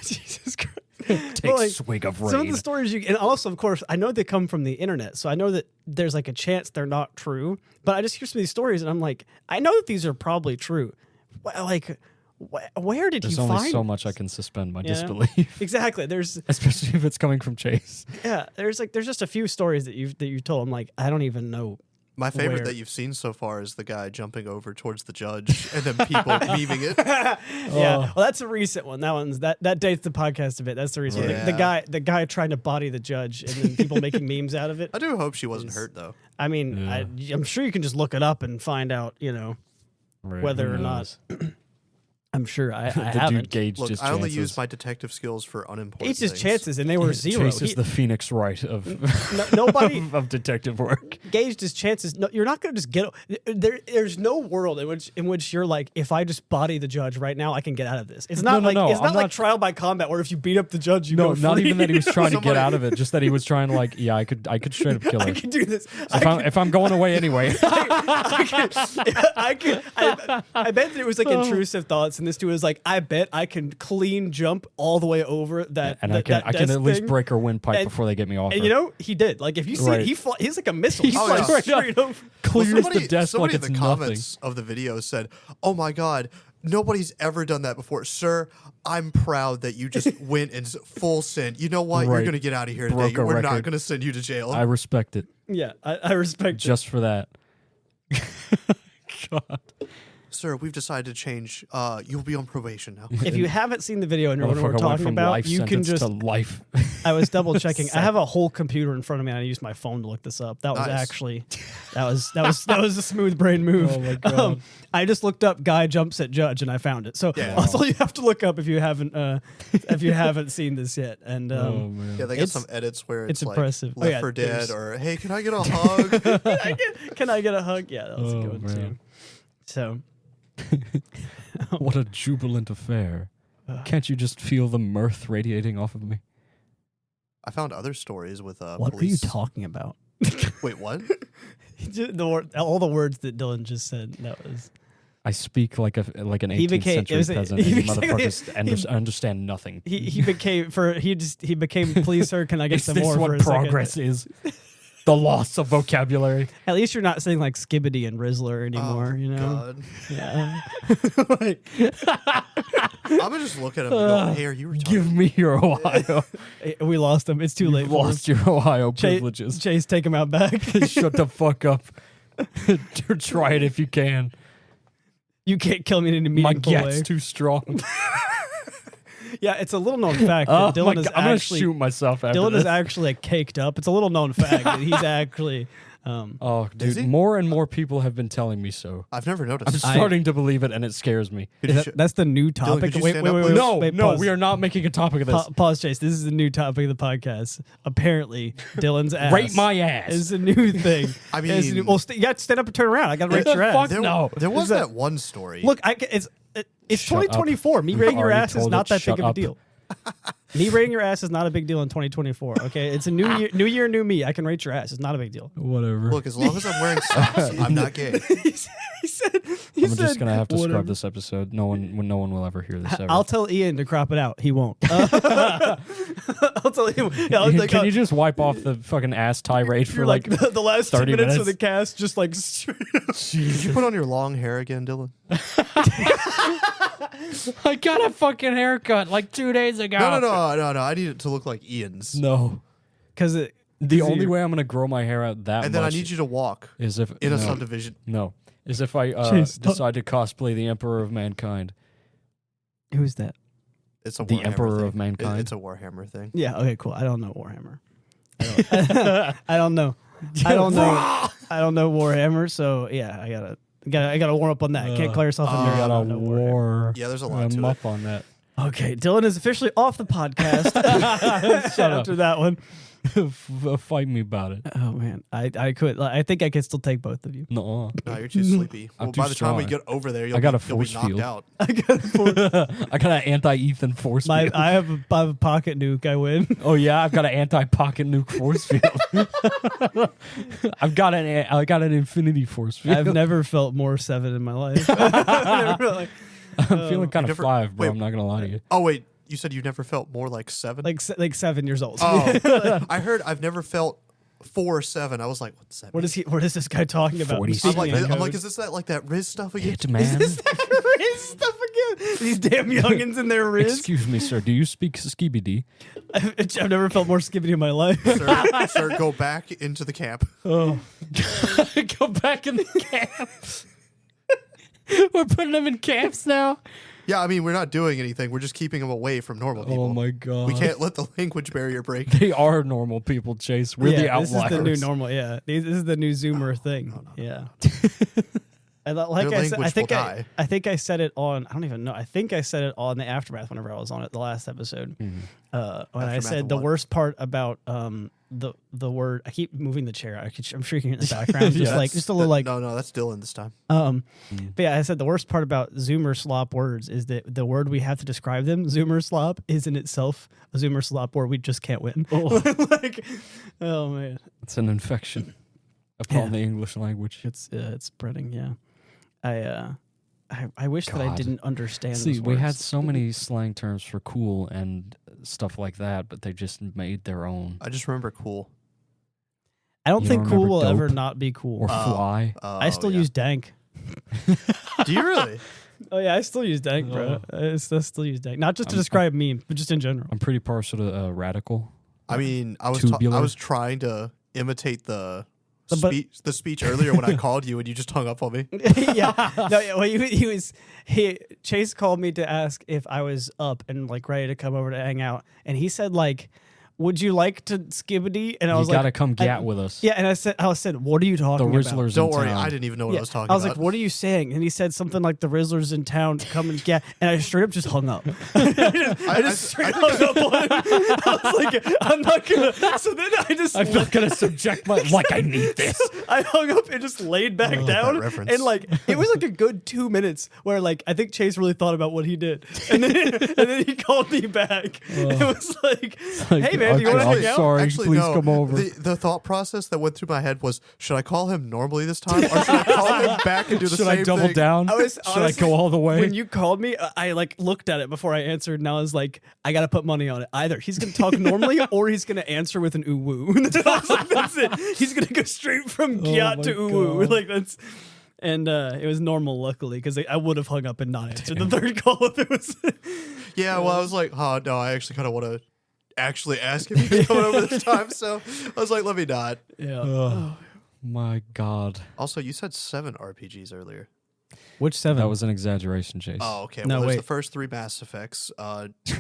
Jesus Christ. Take But, like, swig of some of rain. the stories and also, of course, I know they come from the internet, so I know that there's like a chance they're not true. But I just hear some of these stories, and I'm like, I know that these are probably true. Like, Where did There's you only find so much I this? can suspend my Yeah. disbelief, Exactly. There's especially if it's coming from Chase. there's just a few stories that you've told. I'm like, I don't even know. My favorite Where? that you've seen so far is the guy jumping over towards the judge and then people memeing it. Yeah, well, that's a recent one. That dates the podcast a bit. That's the recent one. Yeah. The guy trying to body the judge and then people making memes out of it. I do hope she wasn't hurt though. I mean, Yeah. I'm sure you can just look it up and find out, Right, whether who or not. knows? I'm sure I the dude haven't. gauged Look, his I chances. only use my detective skills for unimportant It's his things. chances, and they were zero. Chase is the Phoenix Wright of Nobody of detective work. gauged his chances. No, you're not going to just get. There's no world in which you're like, if I just body the judge right now, I can get out of this. It's not No, like no, it's not I'm like not- trial by combat, where if you beat up the judge, you No, go not free. even that he was trying to get Somebody- out of it. Just that he was trying to like, I could straight up kill her. I can do this. If I'm going away anyway. I bet that it was like intrusive thoughts, and this dude was like, I bet I can clean jump all the way over that. And that, I can desk at least thing. break her windpipe And- before they get me off. And her. he did. Like if you see Right. it, he's like a missile. He He Oh, flies yeah. straight over. Clears the desk somebody like it's in the nothing. comments of the video said, "Oh my god, nobody's ever done that before, sir. I'm proud that you just went and full send. You know what? You're Right. gonna get out of here today. Broke a We're not record. gonna send you to jail." I respect it Yeah, I respect it. just for that. God. Sir, we've decided to change. You'll be on probation now. If you haven't seen the video and you know what Motherfucker we're went talking from about, life you can sentence just. to life. I was double checking. I have a whole computer in front of me, and I used my phone to look this up. That was Nice. actually that was a smooth brain move. Oh my God. I just looked up "guy jumps at judge" and I found it. So Yeah. that's all you have to look up if you haven't seen this yet. And Oh man. Yeah, they got It's- some edits where it's it's like impressive. Oh, Left yeah, 4 Dead there's- or Hey, can I get a hug? can I get a hug? Yeah, that was a Oh, good one too. man. So What a jubilant affair. Can't you just feel the mirth radiating off of me? I found other stories with what police. are you talking about? Wait, what? All the words that Dylan just said. That was. I speak like an 18th He became- century it was a- peasant, he and you became- motherfuckers understand nothing. He became please sir, can I get Is some this more what for a second? progress is? The loss of vocabulary. At least you're not saying like Skibbity and Rizzler anymore, Oh, you know? God. Yeah. I'm gonna just look at him and go, "Hey, are you retarded?" Give me your Ohio. We lost him. It's too late. You've for him. lost your Ohio Chase, privileges. Chase, take him out back. Shut the fuck up. Try it if you can. You can't kill me in a My meaningful gat's way. too strong. Yeah, it's a little known fact Oh that my Dylan is God, I'm gonna actually shoot myself after Dylan this. is actually caked up. It's a little known fact that he's actually. Oh, Is dude, he? more and more people have been telling me so. I've never I'm noticed. starting to believe it, and it scares me. That's the new topic. could you Wait, stand wait, up, wait, please? No, wait, no, pause. we are not making a topic of this. Pause, Chase. This is the new topic of the podcast. Apparently, Dylan's ass. Rate my ass. Is a new thing. I Is a new- mean- well, you got to stand up and turn around. I got to rate your ass. fuck? No. There was Is that- that one story. Look, it's Shut up. 2024. Me We've rating your already ass is told not it, that shut big of a up. deal. Me rating your ass is not a big deal in 2024. Okay, it's a new year, new me. I can rate your ass. It's not a big deal. Whatever. Look, as long as I'm wearing socks, I'm not gay. he said. I'm just gonna have to whatever. scrub this episode. No one will ever hear this ever. I'll tell Ian to crop it out. He won't. I'll tell him. Yeah, I was like, Can you just wipe off the fucking ass tirade for you're like the last 2 30 minutes of minutes? the cast, just like straight up. Did you put on your long hair again, Dylan? I got a fucking haircut like 2 days ago. No. I need it to look like Ian's. No. Because The only way I'm gonna grow my hair out that And then I much need you to walk is if in a no, subdivision. no is if I Jeez, stop. decide to cosplay the Emperor of Mankind. who's that? It's a The Warhammer Emperor thing. of Mankind. It's a Warhammer thing. Yeah. Okay. Cool. I don't know Warhammer. I don't know. I don't know Warhammer. So yeah, I gotta warm up on that. Can't call yourself a I nerd. got a I don't know Warhammer. war. Yeah, there's a lot I'm to it. up on that. Okay, Dylan is officially off the podcast Shut up. after that one. Fight me about it. Oh man, I could. I think I could still take both of you. No. No, you're too sleepy. I'm Well, too by the time we strong. get over there, you'll I got a you'll be force knocked field. out. I got I got an anti-Ethan force field. I have a pocket nuke. I win. Oh yeah, I've got an anti-pocket nuke force field. I got an infinity force field. I've never felt more 7 in my life. I've never felt I'm feeling kind of never- 5, bro. wait. I'm not gonna lie to you. Oh wait, you said you never felt more like 7? like 7 years old. Oh, I heard I've never felt 4 or 7. I was like, what's that? What is he? What is this guy talking about? 47. I'm like, is this that Riz stuff again? Hitman. Is this that Riz stuff again? These damn youngins in their Riz. Excuse me, sir. Do you speak skibidi? I've never felt more skibbity in my life. Sir, go back into the camp. Oh, Go back in the camps. We're putting them in camps now. Yeah, I mean, we're not doing anything. We're just keeping them away from normal people. Oh my god. We can't let the language barrier break. They are normal people, Chase. We're the outliers. This is the new normal. Yeah, this is the new Zoomer thing. Yeah. And like Their I said, language will die. I think I said it on. I don't even know. I think I said it on the Aftermath whenever I was on it the last episode. When I Aftermath said of the what? worst part about the word. I keep moving the chair. I'm sure you can hear it in the background. Just a little like. No, that's Dylan this time. But yeah, I said the worst part about Zoomerslop words is that the word we have to describe them, Zoomerslop, is in itself a Zoomerslop word we just can't win. Like, oh man, It's an infection upon the English language. it's spreading. Yeah, I wish that I God. didn't understand. See, those we had words. so many slang terms for cool and stuff like that, but they just made their own. I just remember cool. I don't You think don't cool remember will ever dope? not be cool. Or fly. I still use dank. Do you really? Oh yeah, I still use dank, bro. I still use dank, not just to describe me, but just in general. I'm pretty partial to radical. I mean, I Tubular. was trying to imitate the But- speech earlier when I called you and you just hung up on me. Yeah, no, yeah. Well, Chase called me to ask if I was up and like ready to come over to hang out, and he said like, "Would you like to skibbity?" And I was You gotta like, come gat with us. "Yeah." And I said, "What are you The talking about?" Rizzlers Don't in worry, town. I didn't even know what Yeah, I was talking I was about. like, "What are you saying?" And he said something like, "The Rizzlers in town to come and get," and I straight up just hung up. I just straight hung up on him. I was like, "I'm not gonna." So then I'm not gonna subject my like I need this. I hung up and just laid back down, that reference. and like it was like a good 2 minutes where like I think Chase really thought about what he did, and then he called me back. It was like, "Hey man, do you want to I'm hang out?" sorry. Actually, Please no. come over. The thought process that went through my head was: should I call him normally this time, or should I call him back and do the Should same I double thing? down? I was Should I honestly, go all the way? When you called me, I like looked at it before I answered, and I was like, I gotta put money on it. Either he's gonna talk normally, or he's gonna answer with an ooh woo. I was like, that's it. He's gonna go straight from gyat my to ooh woo. God. Like that's. And it was normal, luckily, because I would have hung up and not answered the third call if it was. Yeah, well, I was like, oh no, I actually kind of want to actually ask if he's coming over this time. So I was like, let me not. Yeah. Oh, my God. Also, you said 7 RPGs earlier. Which 7? That was an exaggeration, Chase. Oh, okay. No, Well, there's wait. the first 3 Mass Effects,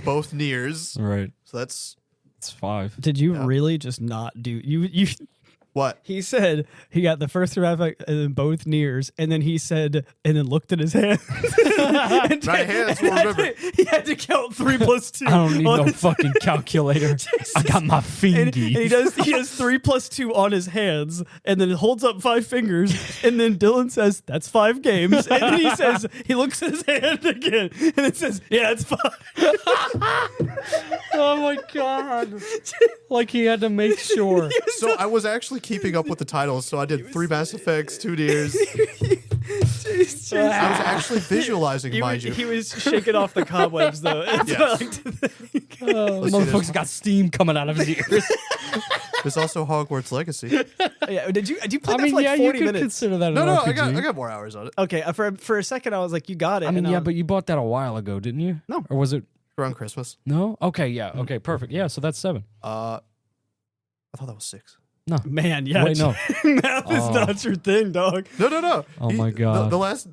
both Nears. Right. So that's It's 5. Did you Yeah. really just not do you? what? He said he got the first 3 and then both Nears, and then he said, and then looked at his hands. And My hands will had remember. he had to count 3 plus 2. I don't need on no his- fucking calculator. I got my And he fingy. does 3 plus 2 on his hands, and then holds up 5 fingers, and then Dylan says, "That's 5 games," and then he says, he looks at his hand again, and it says, "Yeah, it's 5." Oh my God. Like he had to make sure. So I was actually keeping up with the titles. So I did 3 Mass Effects, 2 Nears. I was actually visualizing, mind you. He was shaking off the cobwebs, though. That's what I Yes. like to think. Motherfucker's got steam coming out of his ears. There's also Hogwarts Legacy. Yeah, did you play I that mean, for like yeah, 40 you could minutes? consider that No, an no, RPG. I got more hours on it. Okay, for a second I was like, you got it. I mean, and yeah, was- but you bought that a while ago, didn't you? No. Or was it? Around Christmas. No? Okay, yeah. Okay, perfect. Yeah, so that's 7. I thought that was 6. No. man, yeah, Wait, no. math is Oh. not your thing, dog. No. Oh my God. The last.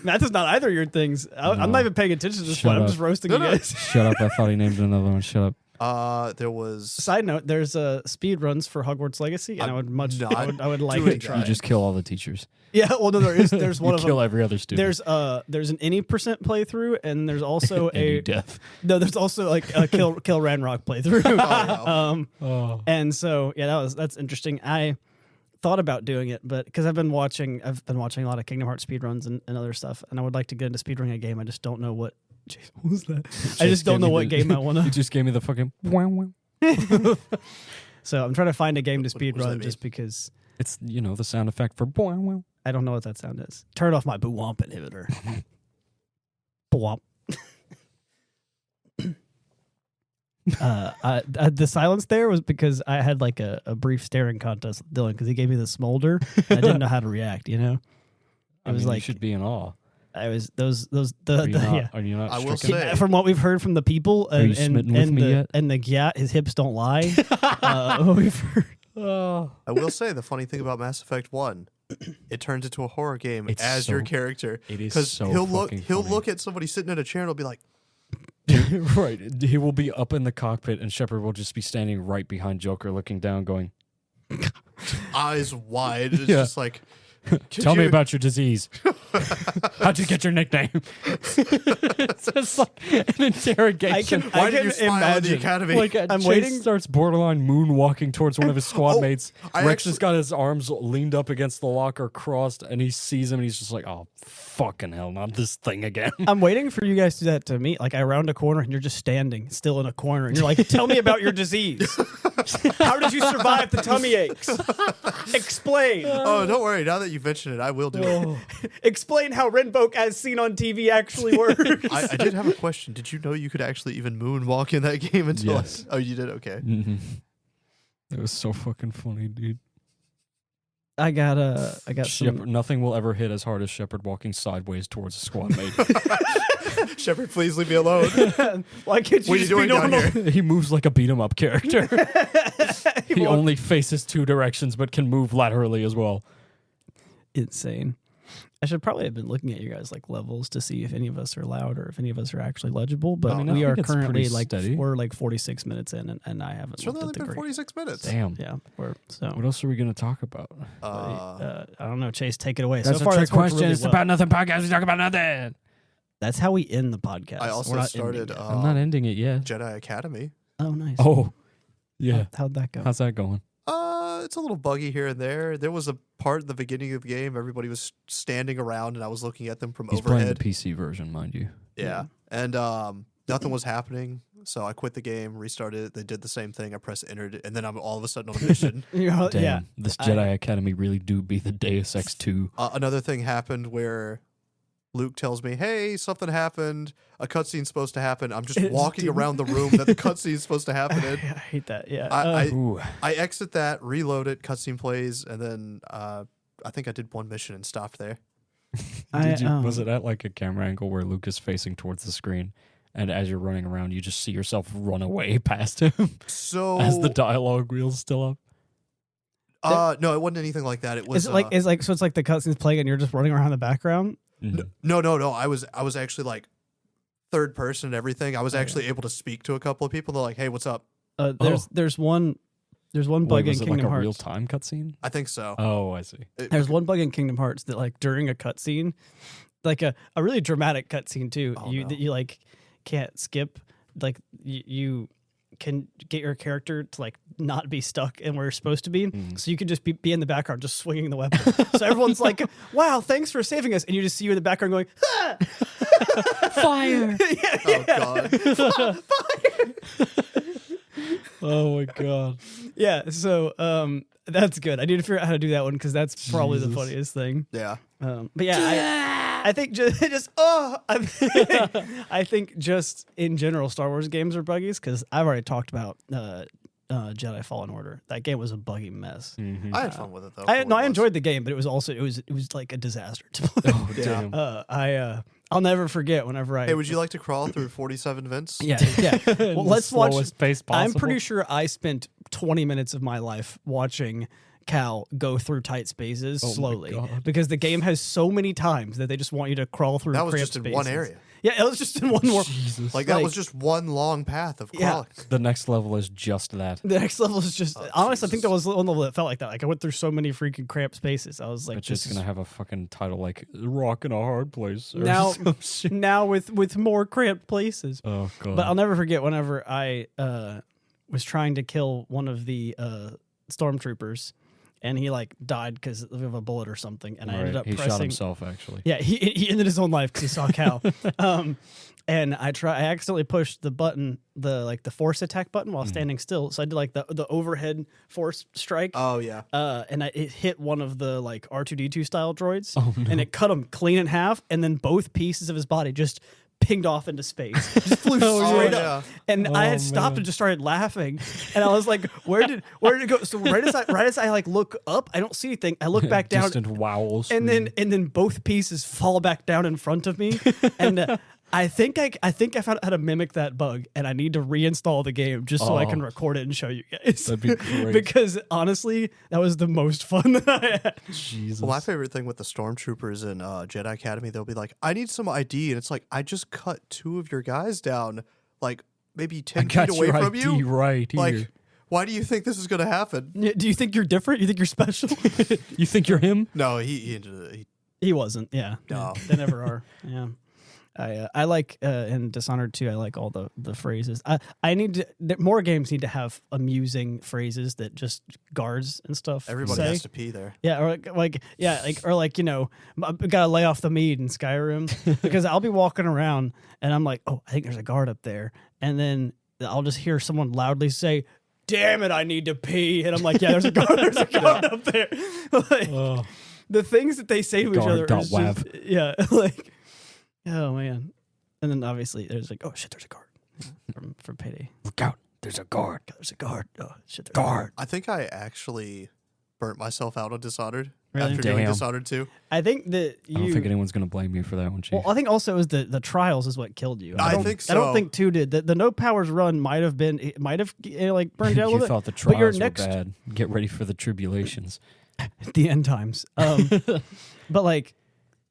Math is not either your things. I'm not even paying attention to this Shut one. I'm up. just roasting No, you no. guys. Shut up. I thought he named another one. Shut up. There was. Side note: there's speed runs for Hogwarts Legacy, and I would much, not I would like doing to try. You it. just kill all the teachers. Yeah, well, no, there's one You of kill them. every other student. There's an any percent playthrough, and there's also Any a death. no. There's also like a kill Ranrock playthrough. wow. Oh. And so yeah, that's interesting. I thought about doing it, but because I've been watching a lot of Kingdom Hearts speedruns and other stuff, and I would like to get into speedrunning a game. I just don't know what. Jeez, what was that? I just don't know what game I want You to. just gave me the fucking. So I'm trying to find a game to What does that speedrun just because It's, the sound effect for. I don't know what that sound is. Turn off my boo-womp inhibitor. Boo-womp. The silence there was because I had like a brief staring contest with Dylan because he gave me the smolder. And I didn't know how to react. You know, I mean, you should be in awe. I was those Are you not I will stricken? say- from what we've heard from the people Are you smitten with me yet? and the yeah, his hips don't lie. We've heard. I will say the funny thing about Mass Effect 1, it turns into a horror game It's as your so- character. It is Because so he'll fucking funny. look at somebody sitting in a chair and he'll be like, Right. He will be up in the cockpit and Shepard will just be standing right behind Joker looking down going, eyes wide. It's Yeah. just like, tell me about your disease. How'd you get your nickname? It's just like an interrogation. why did you smile at the academy? Like I'm Chase waiting- starts borderline moonwalking towards one of his squad Oh, mates. I Rex actually- has got his arms leaned up against the locker, crossed, and he sees him and he's just like, "Oh fucking hell, not this thing again." I'm waiting for you guys to do that to me. Like I round a corner and you're just standing still in a corner and you're like, "Tell me about your disease. How did you survive the tummy aches? Explain. oh, don't worry. Now that you mention it, I will do it. Explain how Renboke as seen on TV actually works." I did have a question. Did you know you could actually even moonwalk in that game until? Yes. Oh, you did. Okay. Mm-hmm. It was so fucking funny, dude. I got some. Shepard, nothing will ever hit as hard as Shepard walking sideways towards a squad mate. Shepard, please leave me alone. Why can't you What are you just be doing down normal? here? He moves like a beat 'em up character. He won't- only faces two directions but can move laterally as well. Insane. I should probably have been looking at you guys like levels to see if any of us are loud or if any of us are actually legible. But I mean, I we think are it's currently pretty like steady. we're like 46 minutes in, and I haven't It's looked really only at the been grade. 46 minutes. Damn. Yeah, we're so. What else are we going to talk about? I don't know. Chase, take it away. That's so far, a trick that's worked question. really It's well. about nothing podcast. We talk about nothing. That's how we end the podcast. I We're also not started ending it. I'm not ending it yet. Jedi Academy. Oh, nice. Oh, yeah. How'd that go? How's that going? It's a little buggy here and there. There was a part at the beginning of the game, everybody was standing around and I was looking at them from He's playing overhead. the PC version, mind you. Yeah. And nothing was happening. So I quit the game, restarted it. They did the same thing. I pressed enter, and then I'm all of a sudden on a mission. Damn. Damn, this Jedi Academy really do be the Deus Ex 2. Another thing happened where Luke tells me, hey, something happened. A cutscene's supposed to happen. I'm just walking around the room that the cutscene's supposed to happen in. I hate that. Yeah. Ooh. I exit that, reload it, cutscene plays, and then I think I did one mission and stopped there. Was it at like a camera angle where Luke is facing towards the screen, and as you're running around, you just see yourself run away past him So as the dialogue wheel's still up? no, it wasn't anything like that. It was is it like so it's like the cutscene's playing and you're just running around in the background? Mhm. no. I was actually like third person and everything. I was actually able to speak to a couple of people. They're like, "Hey, what's up?" There's one bug Wait, in was it Kingdom like a Hearts. real time cutscene? I think so. Oh, I see. There's one bug in Kingdom Hearts that like during a cutscene, like a really dramatic cutscene too. Oh, no. That you like can't skip. Like you can get your character to like not be stuck in where you're supposed to be, so you can just be in the background just swinging the weapon. So everyone's like, "Wow, thanks for saving us," and you just see you in the background going, "Ah!" Fire! Oh god. Oh my god. Yeah. So that's good. I need to figure out how to do that one because that's probably the Jesus. funniest thing. Yeah. But yeah, I think just I think just in general, Star Wars games are buggies because I've already talked about Jedi Fallen Order. That game was a buggy mess. Mhm. I had fun with it though. I enjoyed the game, but it was also it was like a disaster to play. Oh, Yeah. damn. I'll never forget whenever I. Hey, would you like to crawl through 47 vents? Yeah. Well, let's The watch. slowest pace I'm possible. pretty sure I spent 20 minutes of my life watching Cal go through tight spaces Oh my slowly God. because the game has so many times that they just want you to crawl through. That was cramped just in spaces. one area. Yeah, it was just in one more. Jesus. Like that Like- was just one long path of Yeah. crawling. The next level is just that. The next level is just honestly, I think Jesus. that was one level that felt like that. Like I went through so many freaking cramped spaces. I was like, It's this just is gonna have a fucking title like "Rock in a Hard Place" or Now- some shit. now with more cramped places. Oh god. But I'll never forget whenever I was trying to kill one of the stormtroopers, and he like died because of a bullet or something, and I ended up he pressing. shot himself actually. Yeah, he ended his own life because he saw Cal. And I accidentally pushed the button, the force attack button while standing still. So I did like the overhead force strike. Oh yeah. And it hit one of the like R2D2 style droids, Oh, no. and it cut him clean in half, and then both pieces of his body just pinged off into space. Just flew straight up. And I had stopped and just started laughing. And I was like, where did it go? So right as I like look up, I don't see anything. I look back down. Distant wow. And then both pieces fall back down in front of me. And I think I found out how to mimic that bug, and I need to reinstall the game just so I can record it and show you guys. That'd be great. Because honestly, that was the most fun that I had. Jesus. Well, my favorite thing with the stormtroopers in Jedi Academy, they'll be like, "I need some ID," and it's like, "I just cut 2 of your guys down, like maybe 10 feet away from you, right here. Like, why do you think this is going to happen?" Do you think you're different? You think you're special? You think you're him? No, he He wasn't. Yeah. No. They never are. Yeah. I like in Dishonored 2, I like all the phrases. I need to more games need to have amusing phrases that just guards and stuff everybody say. has to pee there. Yeah, or like gotta lay off the mead in Skyrim because I'll be walking around and I'm like, oh, I think there's a guard up there, and then I'll just hear someone loudly say, "Damn it, I need to pee," and I'm like, yeah, there's a guard, up there. Like, the things that they say to each other is just, yeah, like. Oh man! And then obviously there's like, oh shit, there's a guard from Payday. Look out! There's a guard. There's a guard. Oh shit, there's Guard. a guard. I think I actually burnt myself out on Dishonored Really? after doing Damn. Dishonored 2. I think that I don't think anyone's gonna blame you for that one, Chief. Well, I think also it was the trials is what killed you. I think so. I don't think 2 did. The no powers run might have been. It might have like burned you out a you little thought the bit. But your trials next were bad. Get ready for the tribulations. the end times. But like.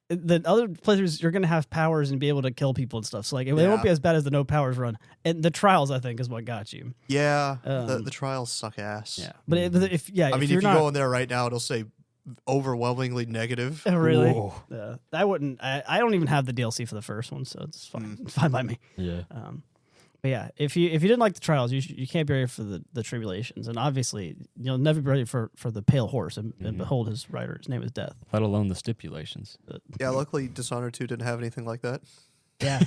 The other players, you're gonna have powers and be able to kill people and stuff. So like, it won't be as bad as the no powers run. And the trials, I think, is what got you. Yeah, the trials suck ass. Yeah, but if you go in there right now, it'll say overwhelmingly negative. Oh, really? Whoa. I wouldn't. I don't even have the DLC for the first one, so it's fine. It's fine by me. Yeah. But yeah, if you didn't like the trials, you can't be ready for the tribulations, and obviously you'll never be ready for the pale horse. And behold, his rider, his name is Death. Let alone the stipulations. Yeah, luckily Dishonored 2 didn't have anything like that. Yeah,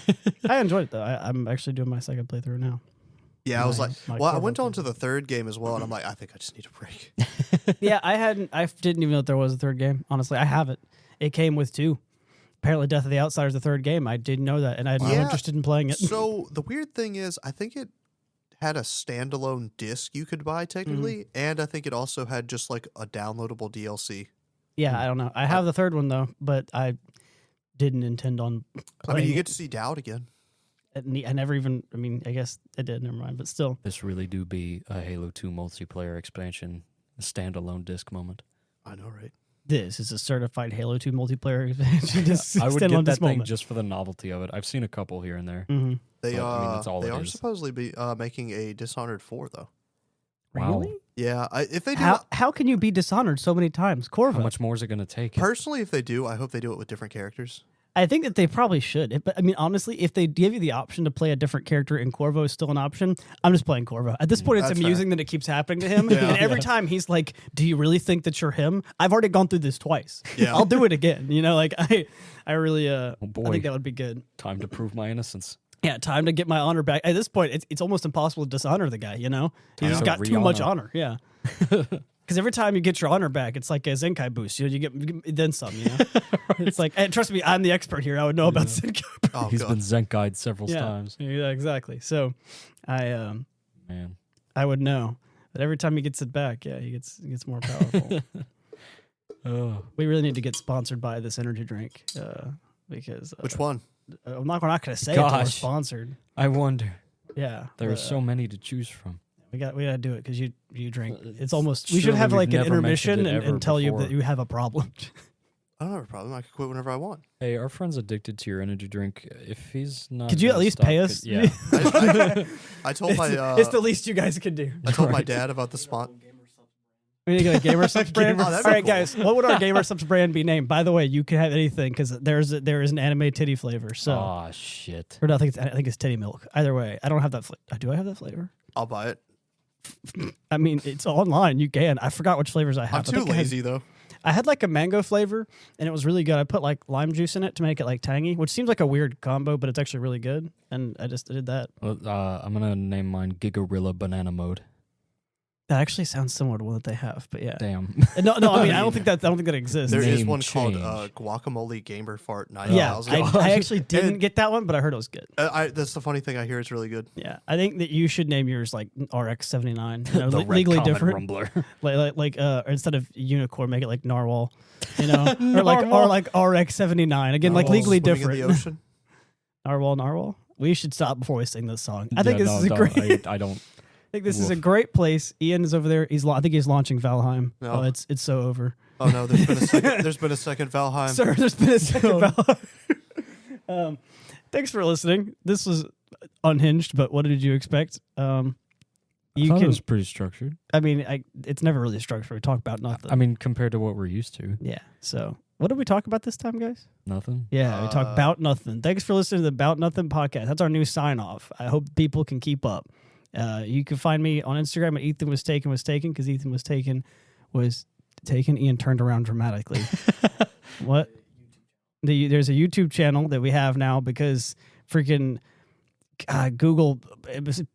I enjoyed it though. I'm actually doing my second playthrough now. Yeah, I was like, my well, I Corvo went on playthrough. to the 3rd game as well, and I'm like, I think I just need a break. Yeah, I didn't even know that there was a 3rd game. Honestly, I have it. It came with 2. Apparently, Death of the Outsider is the 3rd game. I didn't know that, and I had no interest in playing it. So the weird thing is, I think it had a standalone disc you could buy technically, and I think it also had just like a downloadable DLC. Yeah, I don't know. I have the 3rd one though, but I didn't intend on I playing mean, you it. get to see Dowd again. I never even. I mean, I guess I did. Never mind. But still, This really do be a Halo 2 multiplayer expansion, a standalone disc moment. I know, right? this is a certified Halo 2 multiplayer expansion. I would stand on get this that thing moment. just for the novelty of it. I've seen a couple here and there. Mm-hmm. They Well, I mean, that's all they it are is. supposedly be making a Dishonored 4 though. Wow. Really? Yeah, if they do, How can you be dishonored so many times, Corvo? How much more is it going to take? personally, if they do, I hope they do it with different characters. I think that they probably should. But I mean, honestly, if they give you the option to play a different character and Corvo is still an option, I'm just playing Corvo. At this point, it's That's amusing that it keeps happening to him. Yeah. And every time he's like, "Do you really think that you're him?" I've already gone through this twice. Yeah. I'll do it again. You know, like I really, Oh boy. I think that would be good. Time to prove my innocence. Yeah, time to get my honor back. At this point, it's almost impossible to dishonor the guy. You know, he's Yeah. got too much Re-honor. honor. Yeah. Because every time you get your honor back, it's like a Zenkai boost. You know, you get then some. You know, it's like, and trust me, I'm the expert here. I would know about Zenkai. Oh, He's God. been Zenkai'd several times. Yeah, exactly. So, Man. I would know. But every time he gets it back, yeah, he gets more powerful. Oh. We really need to get sponsored by this energy drink because Which one? I'm not going to say it until we're Gosh. sponsored. I wonder. Yeah, There are so many to choose from. we got to do it because you drink. It's almost. We Surely should have we've like an never mentioned intermission it ever and tell you before. that you have a problem. I don't have a problem. I can quit whenever I want. Hey, our friend's addicted to your energy drink. If he's not, Could you at gonna least stop, pay us? Yeah. I told my It's the least you guys can do. I told my dad about the spot. We need to get a Gamer Subs brand. Oh, All that'd be right, cool. guys. What would our Gamer Subs brand be named? By the way, you can have anything because there is an anime titty flavor. So, Oh shit. or no, I think it's titty milk. Either way, I don't have that flavor. Do I have that flavor? I'll buy it. I mean, it's online. You can. I forgot which flavors I have. I'm I too think lazy though. I had like a mango flavor, and it was really good. I put like lime juice in it to make it like tangy, which seems like a weird combo, but it's actually really good. And I did that. Well, I'm gonna name mine Gigarilla Banana Mode. That actually sounds similar to one that they have, but yeah. Damn. No, I mean, I don't think that exists. There is Name one change. called Guacamole Gamer Fart 9000. Yeah, I actually didn't get that one, but I heard it was good. That's the funny thing. I hear it's really good. Yeah, I think that you should name yours like RX-79. You know, The Red legally Comet different. Rumbler. Like or instead of unicorn, make it like narwhal. You know, or like RX-79. Again, like legally Swimming in different. the ocean. Narwhal. We should stop before we sing this song. I think this is a don't. great. I don't. I think this is a great place. Ian is over there. I think he's launching Valheim. No. Oh, it's so over. Oh no, there's been a second Valheim. Sir, there's been a second Valheim. Thanks for listening. This was unhinged, but what did you expect? I thought it was pretty structured. I mean, it's never really structured. We talk about nothing. I mean, compared to what we're used to. Yeah. So, what did we talk about this time, guys? Nothing. Yeah, we talked Bout Nothin. Thanks for listening to the Bout Nothin podcast. That's our new sign off. I hope people can keep up. You can find me on Instagram at Ethan was taken because Ethan was taken. Ian turned around dramatically. What? There's a YouTube channel that we have now because freaking Google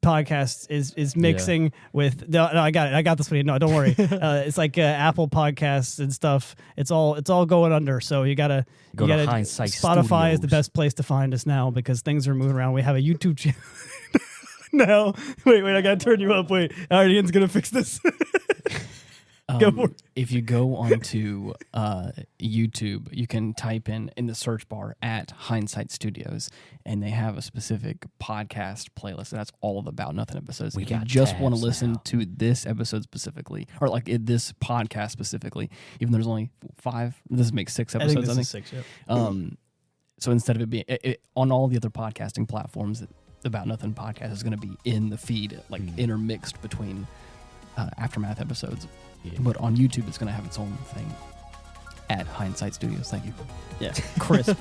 Podcasts is mixing with. No, I got it. I got this one. No, don't worry. It's like Apple Podcasts and stuff. It's all going under. So you gotta Go to Hindsight Spotify is the Studios. best place to find us now because things are moving around. We have a YouTube channel. No, wait, I gotta turn you up. Wait, all right, Ian's gonna fix this. Go for it. If you go onto YouTube, you can type in the search bar at Hindsight Studios, and they have a specific podcast playlist. And that's all of the Bout Nothin episodes. If you got just want to tabs listen now. to this episode specifically, or like this podcast specifically, even though there's only 5, this makes 6 I episodes. think this is 6. Yep. So instead of it being on all the other podcasting platforms, the Bout Nothin podcast is going to be in the feed, like intermixed between Aftermath episodes. Yeah. But on YouTube, it's going to have its own thing at Hindsight Studios. Thank you. Yeah, crisp.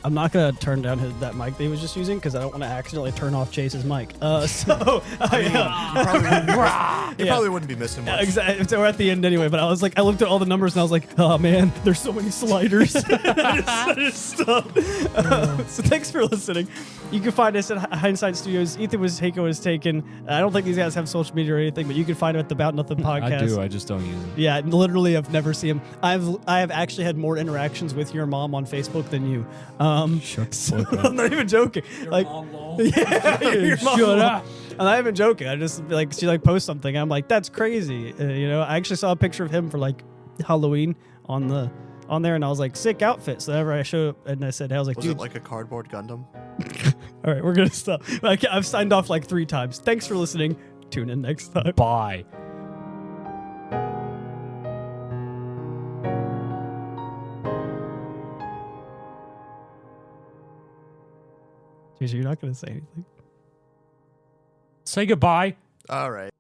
I'm not gonna turn down that mic that he was just using because I don't want to accidentally turn off Chase's mic. So You probably wouldn't be missing much. exactly. So we're at the end anyway. But I was like, I looked at all the numbers and I was like, oh man, there's so many sliders. I just stopped. So thanks for listening. You can find us at Hindsight Studios. Ethan was taken. I don't think these guys have social media or anything, but you can find them at the Bout Nothin podcast. I do. I just don't use it. Yeah, literally, I've never seen him. I have actually had more interactions with your mom on Facebook than you. Shut the So, fuck up. I'm not even joking. Yeah, your mom Shut lol. up. I'm not even joking. I just she posts something. I'm like, that's crazy. I actually saw a picture of him for like Halloween on there, and I was like, sick outfit. So whenever I showed up and I said, I was like, Was dude, it like a cardboard Gundam? all right, we're gonna stop. I've signed off like 3 times. Thanks for listening. Tune in next time. Bye. Jeez, you're not gonna say anything. Say goodbye. All right.